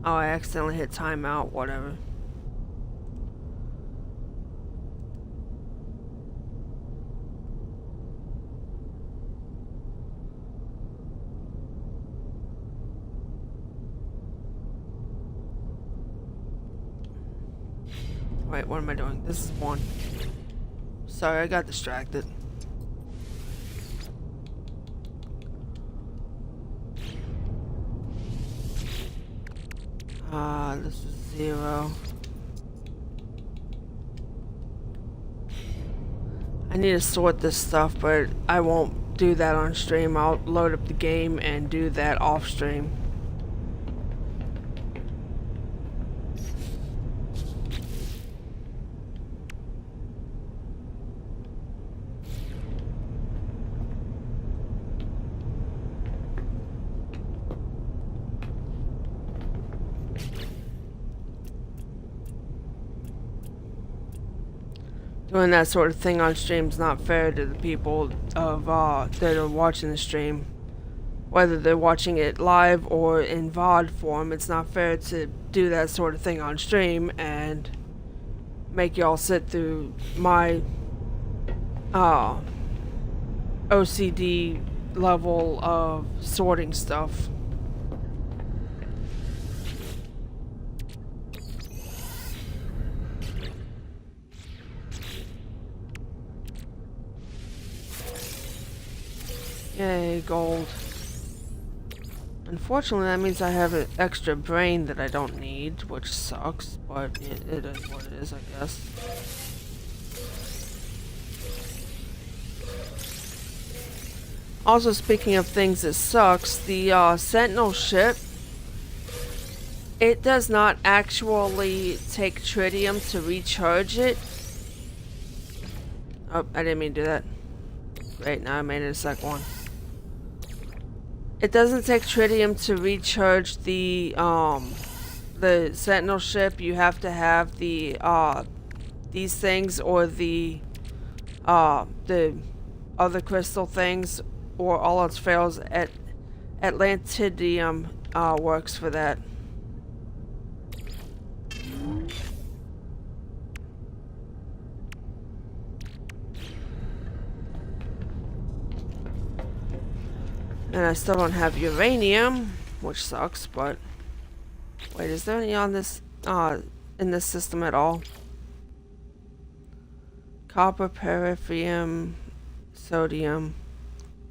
Oh, I accidentally hit timeout, whatever. Wait, what am I doing? This is 1. Sorry, I got distracted. This is 0. I need to sort this stuff, but I won't do that on stream. I'll load up the game and do that off stream. Doing that sort of thing on stream is not fair to the people of that are watching the stream. Whether they're watching it live or in VOD form, it's not fair to do that sort of thing on stream and make y'all sit through my OCD level of sorting stuff. Yay, gold. Unfortunately, that means I have an extra brain that I don't need, which sucks, but it is what it is, I guess. Also, speaking of things that sucks, the Sentinel ship, it does not actually take tritium to recharge it. Oh, I didn't mean to do that. Great, now I made it a second one. It doesn't take tritium to recharge the Sentinel ship. You have to have the these things or the other crystal things, or all else fails. Atlantidium works for that. And I still don't have uranium, which sucks, but... Wait, is there any on this, in this system at all? Copper, periferum, sodium,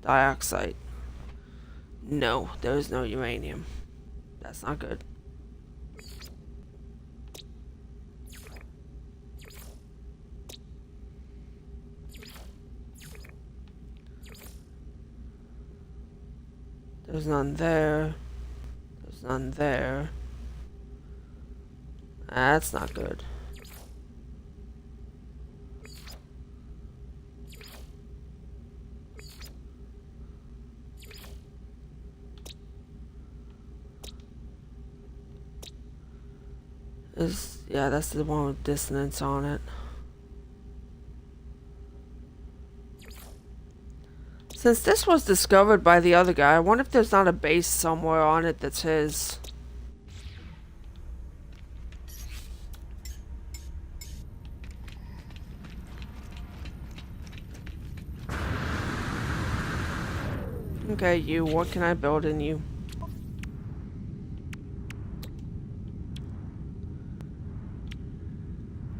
dioxide. No, there is no uranium. That's not good. There's none there. There's none there. That's not good. Yeah, that's the one with dissonance on it. Since this was discovered by the other guy, I wonder if there's not a base somewhere on it that's his. Okay, you, what can I build in you?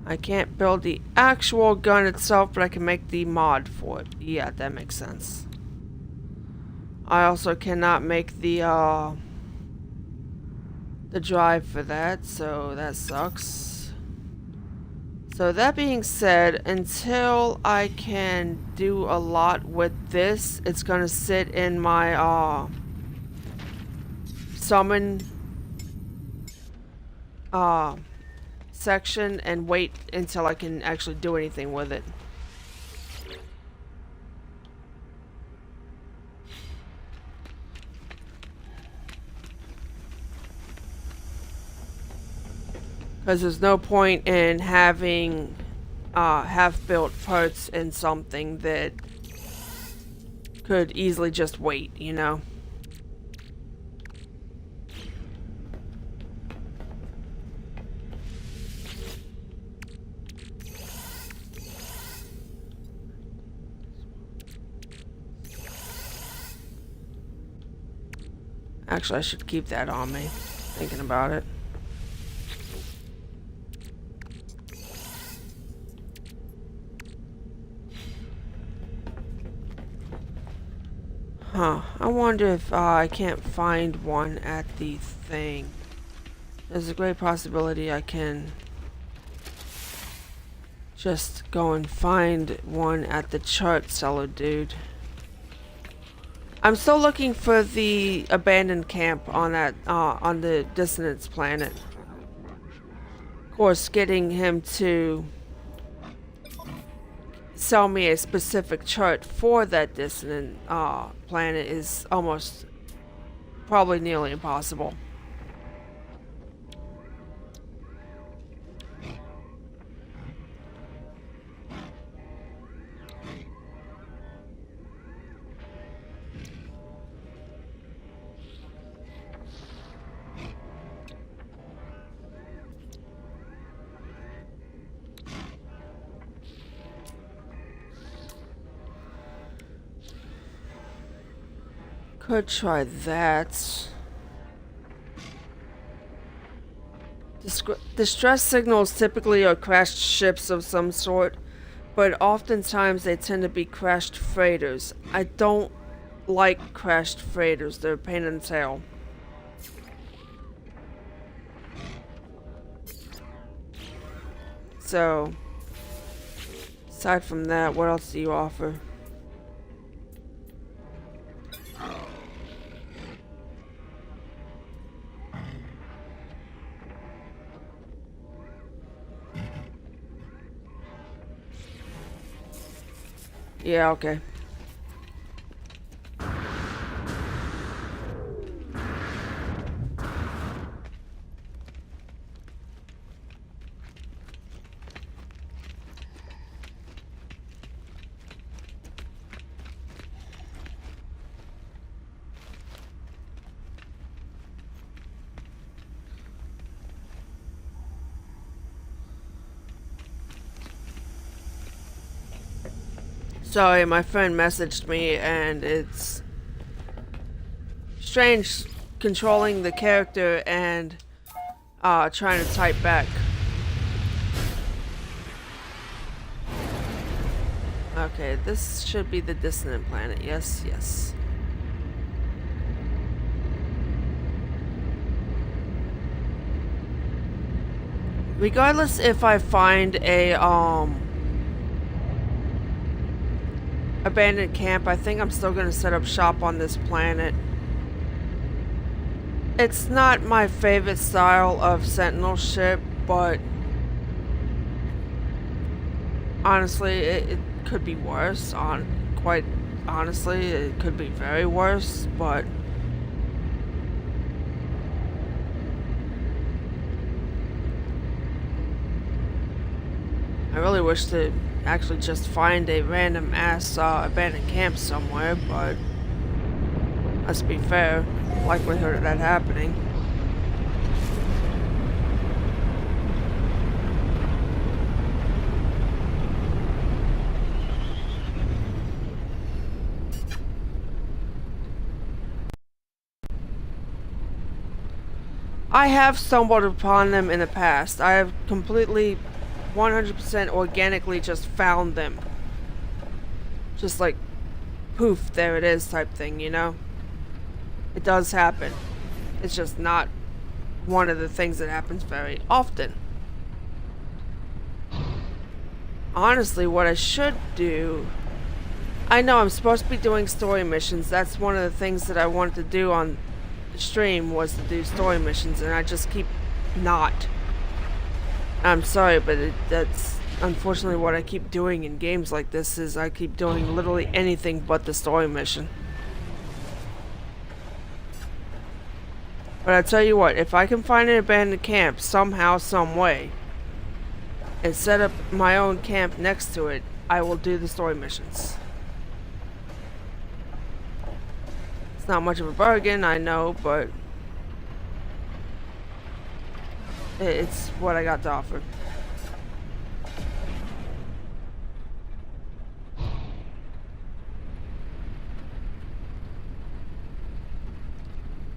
I can't build the actual gun itself, but I can make the mod for it. Yeah, that makes sense. I also cannot make the drive for that, so that sucks. So that being said, until I can do a lot with this, it's gonna sit in my summon section and wait until I can actually do anything with it. Because there's no point in having half-built parts in something that could easily just wait, you know? Actually, I should keep that on me, thinking about it. Huh, I wonder if I can't find one at the thing. There's a great possibility I can just go and find one at the chart seller, dude. I'm still looking for the abandoned camp on that, on the Dissonance planet. Of course, getting him to sell me a specific chart for that dissonant planet is almost probably nearly impossible. Could try that. Distress signals typically are crashed ships of some sort, but oftentimes they tend to be crashed freighters. I don't like crashed freighters, they're a pain in the tail. So, aside from that, what else do you offer? Yeah, okay. Sorry, my friend messaged me and it's strange controlling the character and trying to type back. Okay, this should be the dissonant planet. Yes, yes. Regardless if I find a abandoned camp, I think I'm still gonna set up shop on this planet. It's not my favorite style of Sentinel ship, but honestly, it could be worse. Quite honestly, it could be very worse, but I really wish to actually just find a random ass abandoned camp somewhere, but let's be fair, likelihood of that happening. I have stumbled upon them in the past. I have completely 100% organically just found them. Just like, poof, there it is type thing, you know? It does happen. It's just not one of the things that happens very often. Honestly, what I should do... I know I'm supposed to be doing story missions. That's one of the things that I wanted to do on the stream, was to do story missions, and I just keep not. I'm sorry, but that's unfortunately what I keep doing in games like this, is I keep doing literally anything but the story mission. But I tell you what, if I can find an abandoned camp somehow, some way, and set up my own camp next to it, I will do the story missions. It's not much of a bargain, I know, but it's what I got to offer.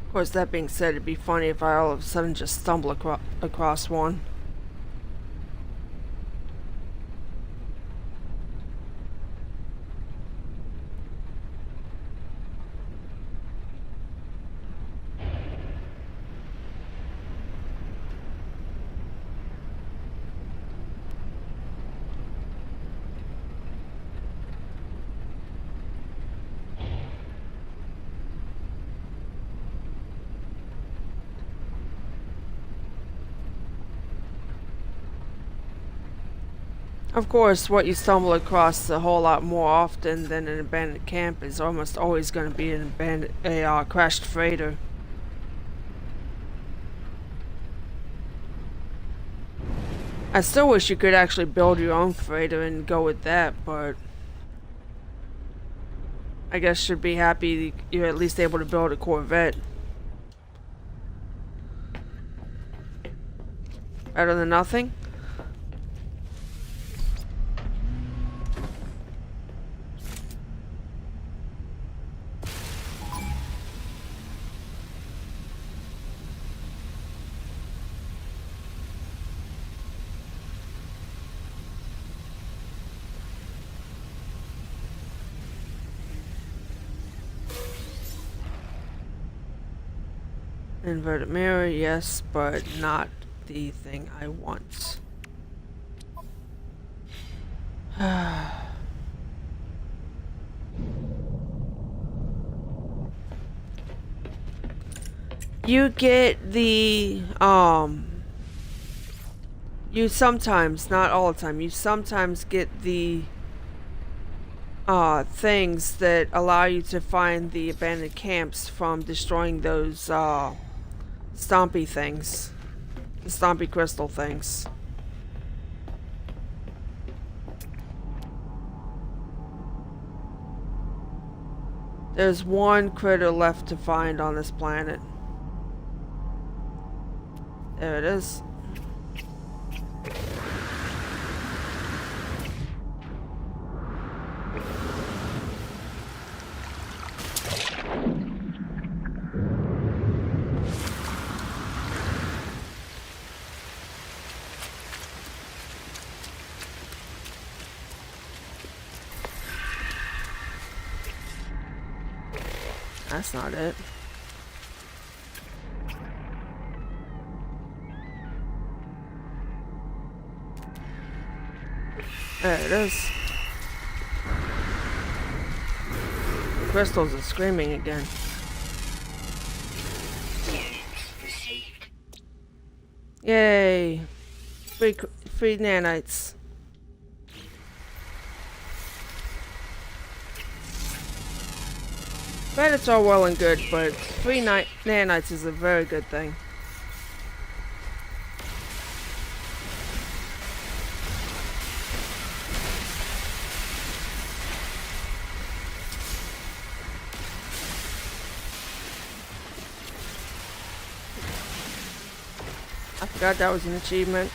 Of course, that being said, it'd be funny if I all of a sudden just stumble across one. Of course, what you stumble across a whole lot more often than an abandoned camp is almost always going to be a crashed freighter. I still wish you could actually build your own freighter and go with that, but I guess should be happy you're at least able to build a Corvette. Better than nothing? Inverted mirror, yes, but not the thing I want. You get the, you sometimes, not all the time, you sometimes get the, things that allow you to find the abandoned camps from destroying those, stompy things. The stompy crystal things. There's one critter left to find on this planet. There it is. That's not it. There it is. Crystals are screaming again. Received. Yay! Free nanites. Credits are well and good, but free nanites is a very good thing. I forgot that was an achievement.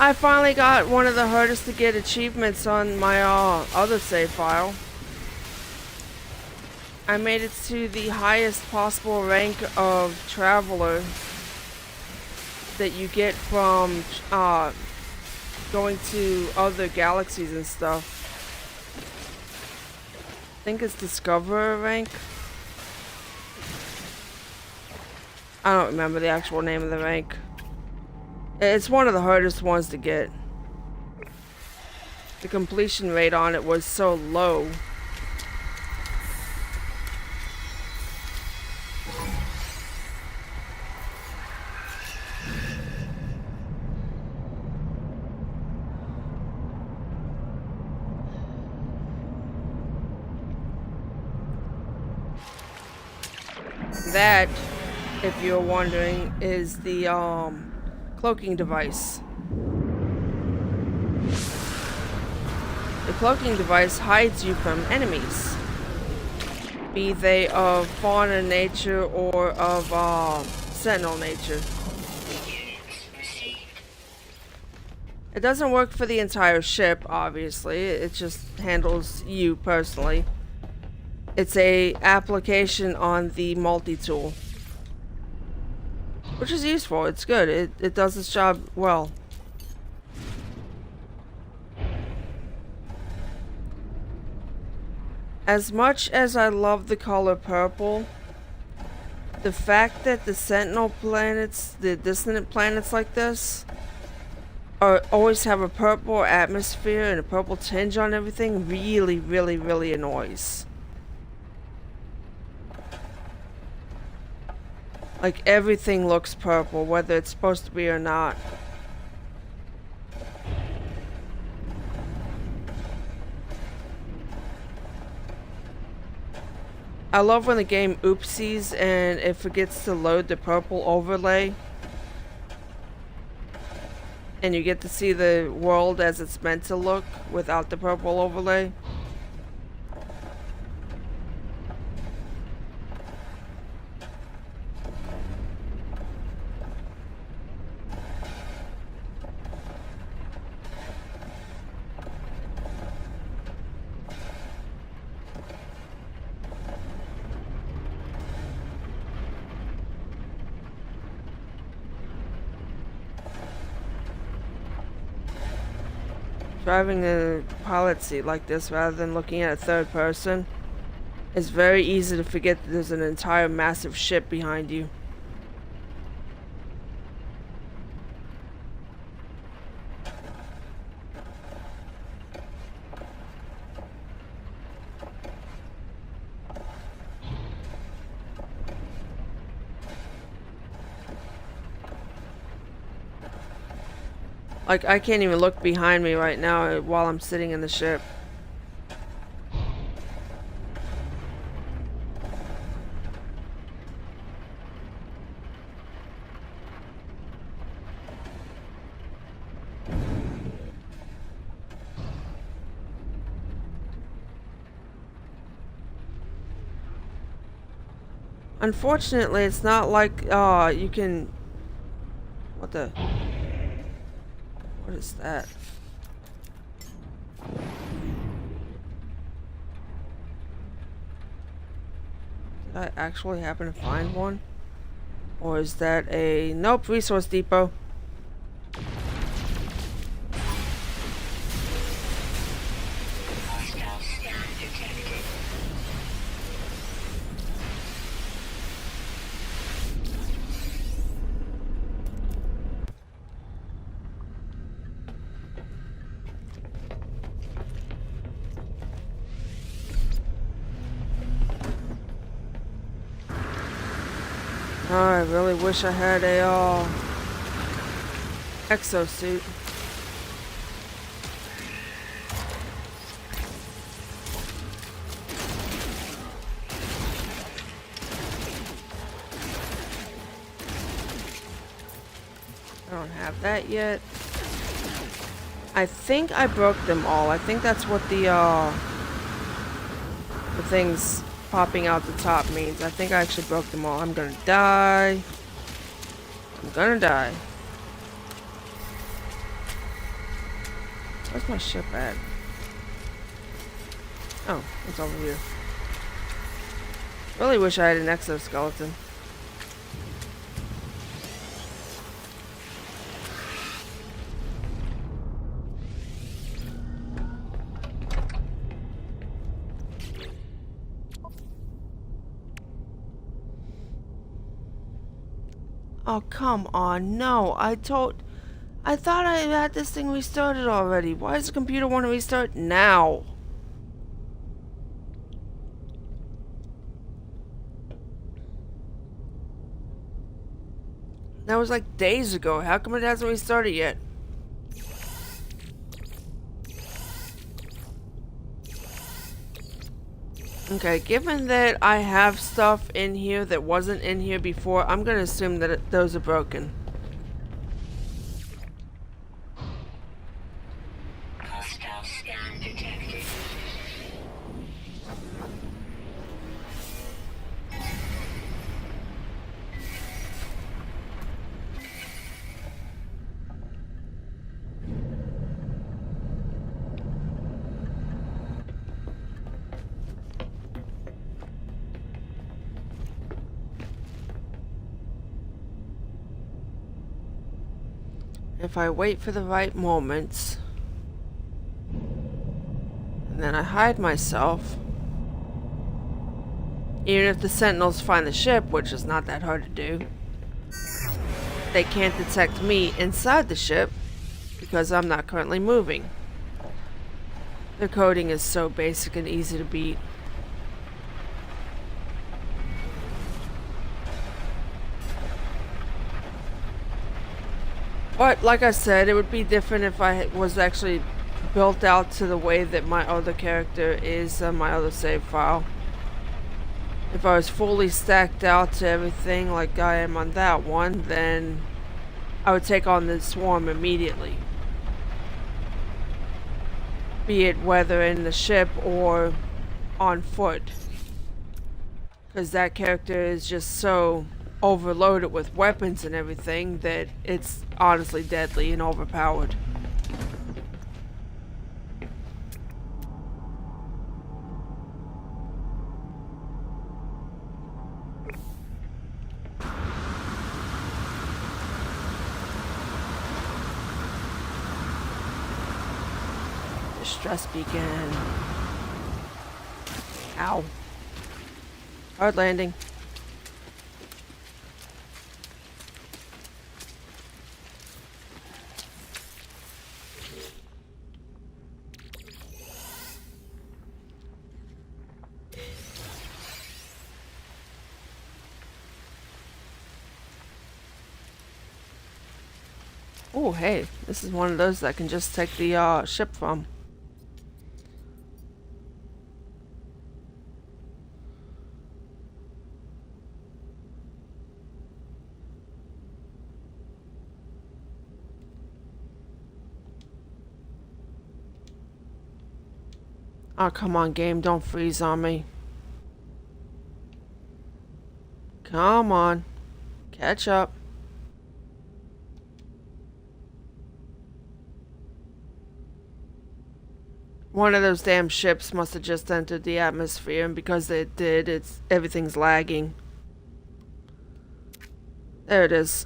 I finally got one of the hardest to get achievements on my other save file. I made it to the highest possible rank of Traveler that you get from going to other galaxies and stuff. I think it's Discoverer rank. I don't remember the actual name of the rank. It's one of the hardest ones to get. The completion rate on it was so low. That, if you're wondering, is the cloaking device. The cloaking device hides you from enemies, be they of fauna nature or of sentinel nature. It doesn't work for the entire ship, obviously. It just handles you personally. It's a application on the multi-tool, which is useful. It's good. It does its job well. As much as I love the color purple, the fact that the Sentinel planets, the dissonant planets like this, always have a purple atmosphere and a purple tinge on everything really, really, really annoys. Like, everything looks purple, whether it's supposed to be or not. I love when the game oopsies and it forgets to load the purple overlay. And you get to see the world as it's meant to look without the purple overlay. Driving a pilot seat like this rather than looking at a third person is very easy to forget that there's an entire massive ship behind you. Like, I can't even look behind me right now while I'm sitting in the ship. Unfortunately, it's not like, you can... What the... What is that? Did I actually happen to find one? Or is that a... Nope, resource depot. Hostiles Oh, I really wish I had a exosuit. I don't have that yet. I think I broke them all. I think that's what the things popping out the top means. I think I actually broke them all. I'm gonna die. I'm gonna die. Where's my ship at? Oh, it's over here. Really wish I had an exoskeleton. Oh, come on. No, I thought I had this thing restarted already. Why does the computer want to restart now? That was like days ago. How come it hasn't restarted yet? Okay, given that I have stuff in here that wasn't in here before, I'm gonna assume that those are broken. Hostile scan detected. If I wait for the right moments, and then I hide myself, even if the sentinels find the ship, which is not that hard to do, they can't detect me inside the ship because I'm not currently moving. Their coding is so basic and easy to beat. But like I said, it would be different if I was actually built out to the way that my other character is on my other save file. If I was fully stacked out to everything like I am on that one, then I would take on the swarm immediately. Be it whether in the ship or on foot. Because that character is just so overloaded with weapons and everything that it's honestly deadly and overpowered. Distress beacon. Ow. Hard landing. Oh, hey, this is one of those that I can just take the ship from. Oh, come on, game, don't freeze on me. Come on. Catch up. One of those damn ships must have just entered the atmosphere, and because it did, everything's lagging. There it is.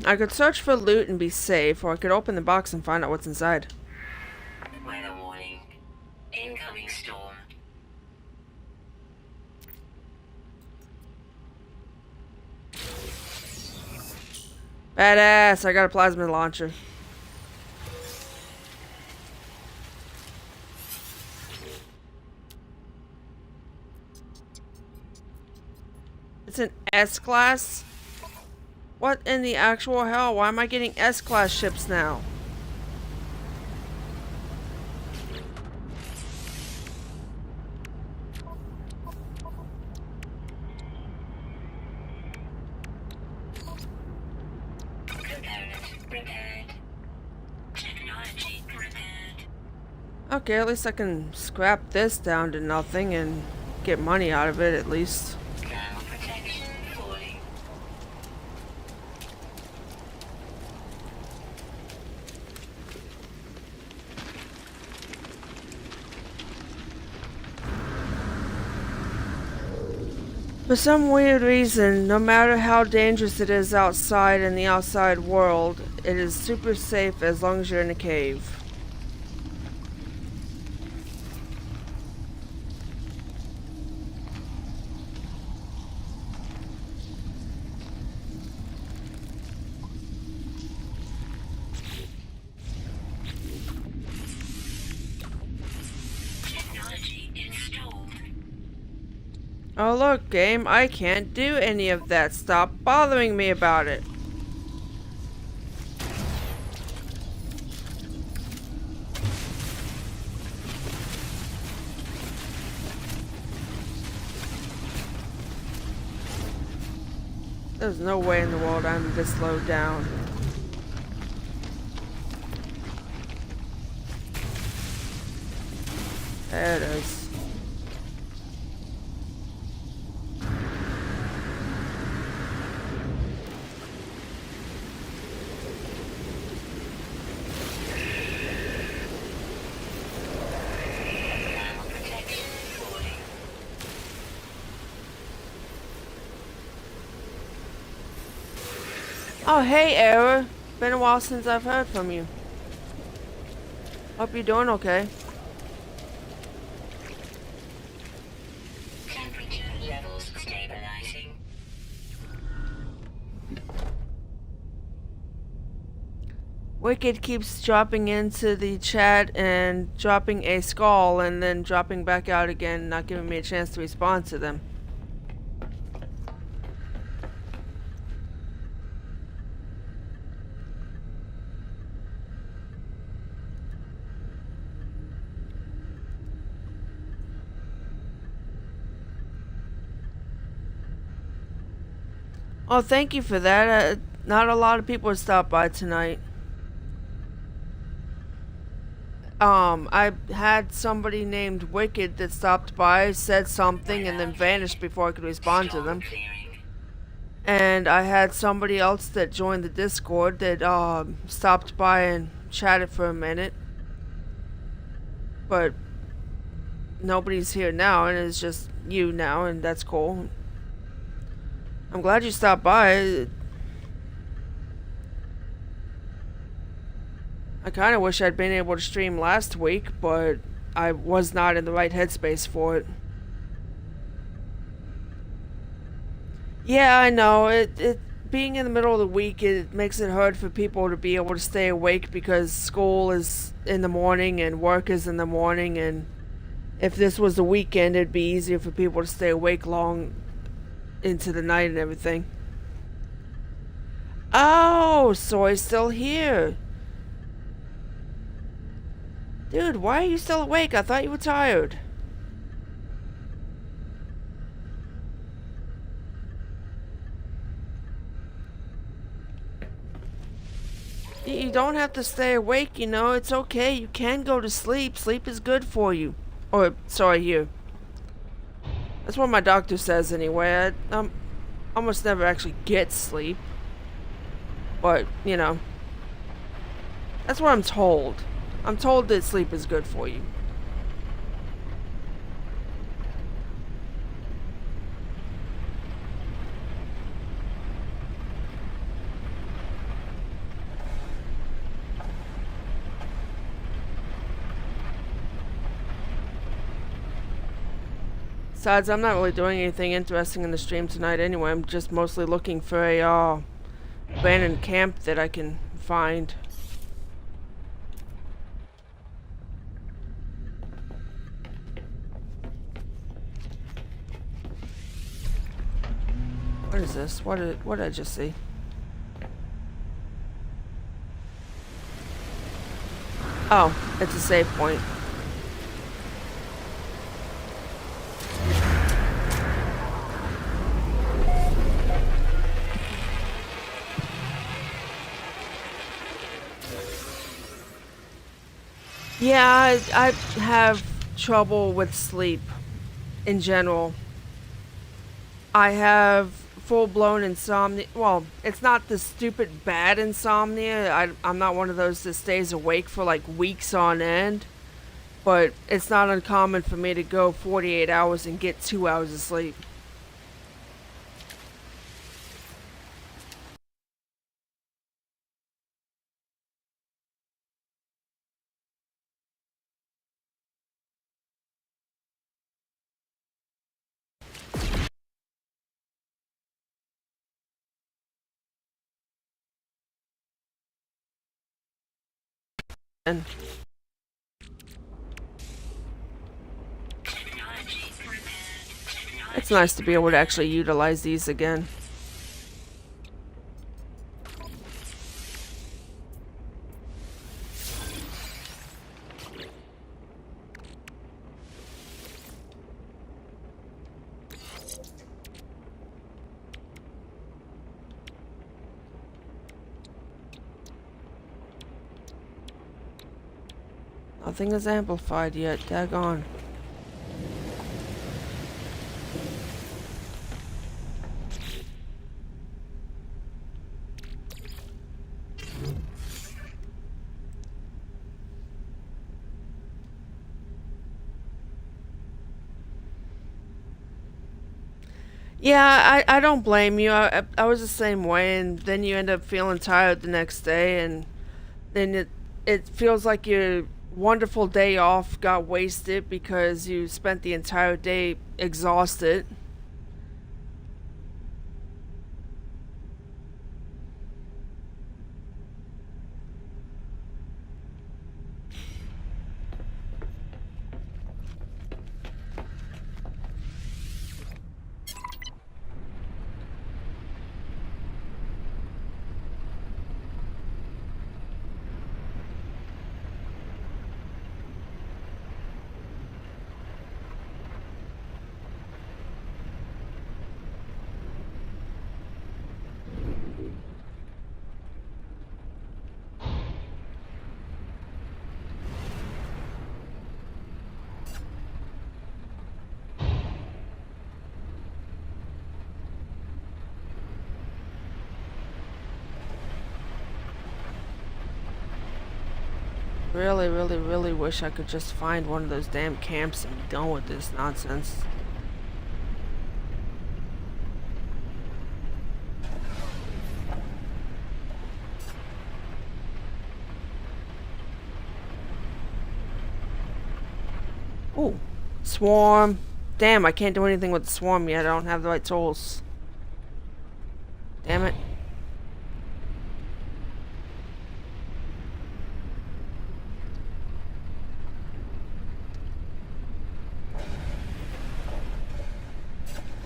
I could search for loot and be safe, or I could open the box and find out what's inside. Weather warning. Incoming storm. Badass, I got a plasma launcher. It's an S-class? What in the actual hell? Why am I getting S-class ships now? Okay, at least I can scrap this down to nothing and get money out of it at least. For some weird reason, no matter how dangerous it is outside in the outside world, it is super safe as long as you're in a cave. Oh look, game, I can't do any of that. Stop bothering me about it. There's no way in the world I'm this low down. There it is. Oh, hey, Error. Been a while since I've heard from you. Hope you're doing okay. Temperature levels stabilizing. Wicked keeps dropping into the chat and dropping a skull and then dropping back out again, not giving me a chance to respond to them. Oh, thank you for that. Not a lot of people have stopped by tonight. I had somebody named Wicked that stopped by, said something, and then vanished before I could respond to them. And I had somebody else that joined the Discord that stopped by and chatted for a minute. But nobody's here now, and it's just you now, and that's cool. I'm glad you stopped by. I kind of wish I'd been able to stream last week, but I was not in the right headspace for it. Yeah, I know. It being in the middle of the week, it makes it hard for people to be able to stay awake because school is in the morning and work is in the morning, and if this was the weekend, it'd be easier for people to stay awake long into the night and everything. Oh, Soy's still here. Dude, why are you still awake? I thought you were tired. You don't have to stay awake, you know. It's okay. You can go to sleep. Sleep is good for you. Or, sorry, here. That's what my doctor says anyway. I almost never actually get sleep. But, you know. That's what I'm told. I'm told that sleep is good for you. Besides, I'm not really doing anything interesting in the stream tonight anyway. I'm just mostly looking for a abandoned camp that I can find. What is this? What did I just see? Oh, it's a save point. Yeah, I have trouble with sleep in general. I have full-blown insomnia. Well, it's not the stupid bad insomnia. I'm not one of those that stays awake for like weeks on end. But it's not uncommon for me to go 48 hours and get 2 hours of sleep. And it's nice to be able to actually utilize these again. Nothing is amplified yet, daggone. Yeah, I don't blame you. I was the same way, and then you end up feeling tired the next day, and then it feels like your wonderful day off got wasted because you spent the entire day exhausted. Really, really, really wish I could just find one of those damn camps and be done with this nonsense. Ooh, swarm. Damn, I can't do anything with the swarm yet. I don't have the right tools. Damn it.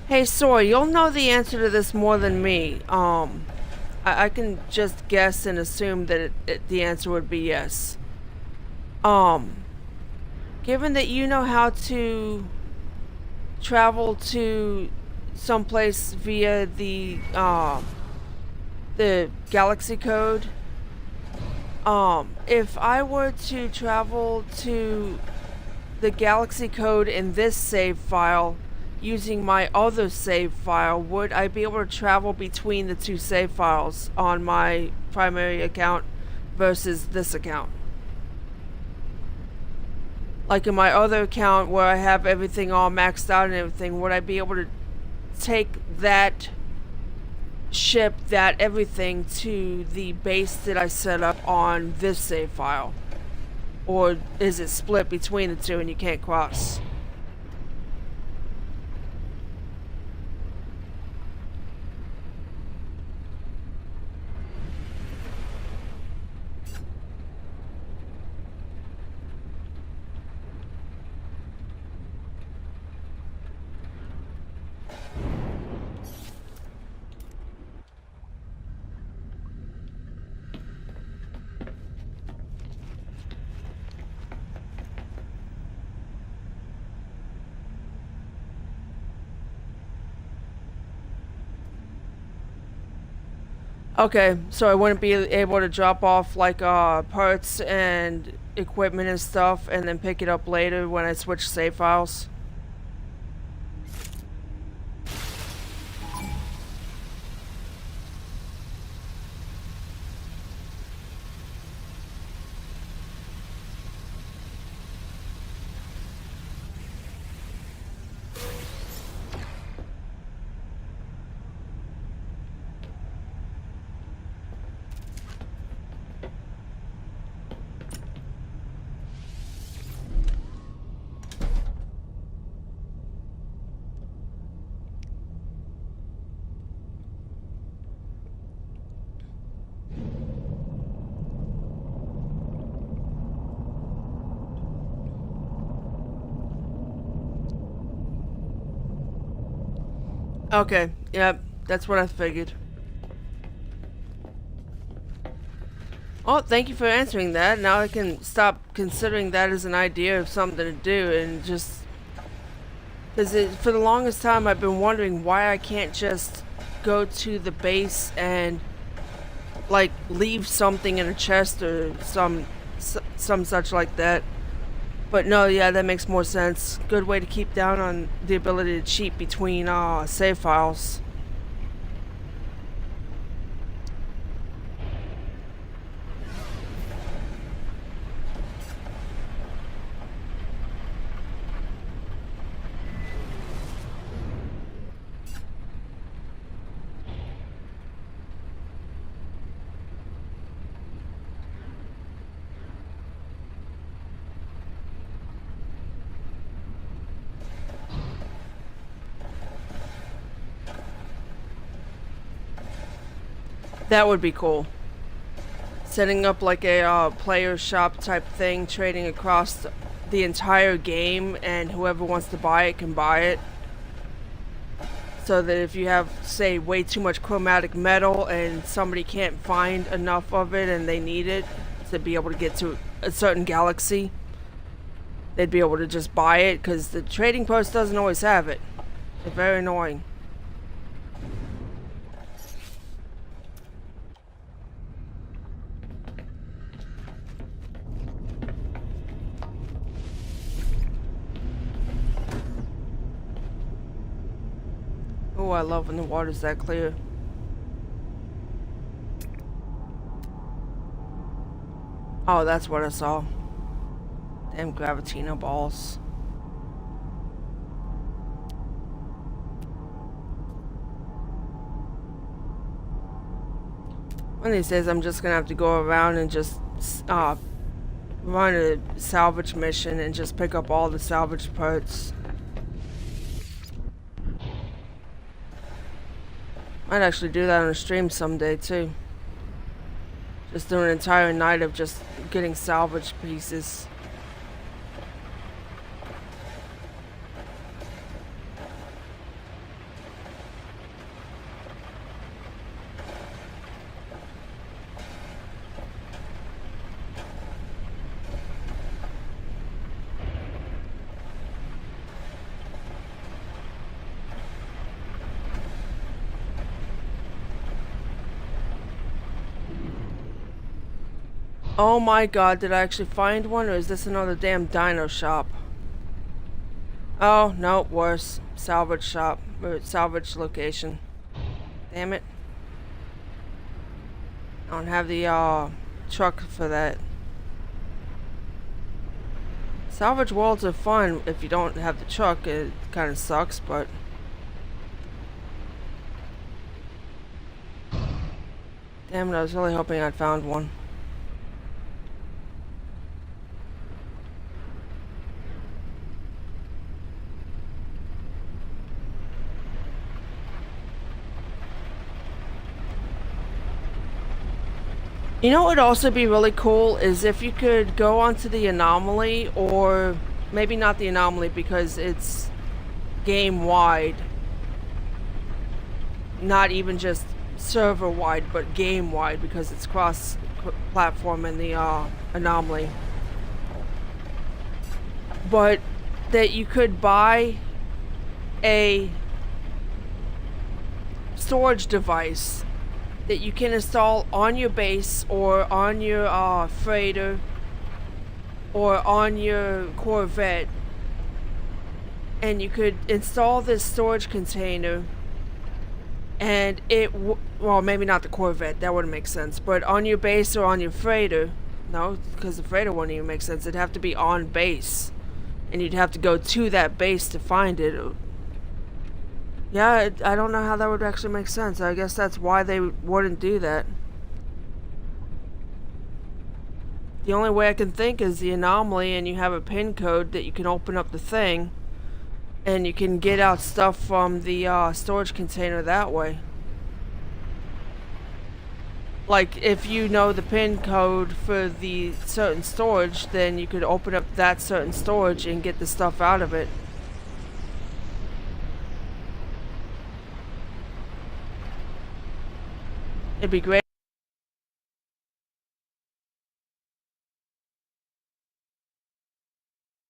Hey, Sora, you'll know the answer to this more than me. I can just guess and assume that the answer would be yes. Um, Given that you know how to travel to someplace via the galaxy code, if I were to travel to the galaxy code in this save file using my other save file, would I be able to travel between the two save files on my primary account versus this account? Like in my other account where I have everything all maxed out and everything, would I be able to take that ship, that everything, to the base that I set up on this save file? Or is it split between the two and you can't cross? Okay, so I wouldn't be able to drop off like parts and equipment and stuff and then pick it up later when I switch save files. Okay, yep, that's what I figured. Oh, thank you for answering that. Now I can stop considering that as an idea of something to do and just... Because for the longest time I've been wondering why I can't just go to the base and like leave something in a chest or some such like that. But no, yeah, that makes more sense. Good way to keep down on the ability to cheat between save files. That would be cool. Setting up like a player shop type thing, trading across the entire game, and whoever wants to buy it can buy it. So that if you have, say, way too much chromatic metal and somebody can't find enough of it and they need it to be able to get to a certain galaxy, they'd be able to just buy it because the trading post doesn't always have it. They're very annoying. Oh, I love when the water's that clear. Oh, that's what I saw. Damn Gravitino balls. One of these days I'm just gonna have to go around and just run a salvage mission and just pick up all the salvage parts. Might actually do that on a stream someday too. Just do an entire night of just getting salvage pieces. Oh my god, did I actually find one, or is this another damn dino shop? Oh, no, worse. Salvage shop, or salvage location. Damn it. I don't have the, truck for that. Salvage worlds are fun if you don't have the truck. It kind of sucks, but... Damn it, I was really hoping I'd found one. You know what would also be really cool is if you could go onto the anomaly, or maybe not the anomaly because it's game wide. Not even just server wide, but game wide because it's cross platform in the anomaly. But that you could buy a storage device that you can install on your base or on your freighter or on your Corvette, and you could install this storage container, and well, maybe not the Corvette, that wouldn't make sense, but on your base or on your freighter. No, because the freighter wouldn't even make sense. It'd have to be on base, and you'd have to go to that base to find it. Yeah, I don't know how that would actually make sense. I guess that's why they wouldn't do that. The only way I can think is the anomaly, and you have a pin code that you can open up the thing, and you can get out stuff from the storage container that way. Like, if you know the pin code for the certain storage, then you could open up that certain storage and get the stuff out of it. It'd be great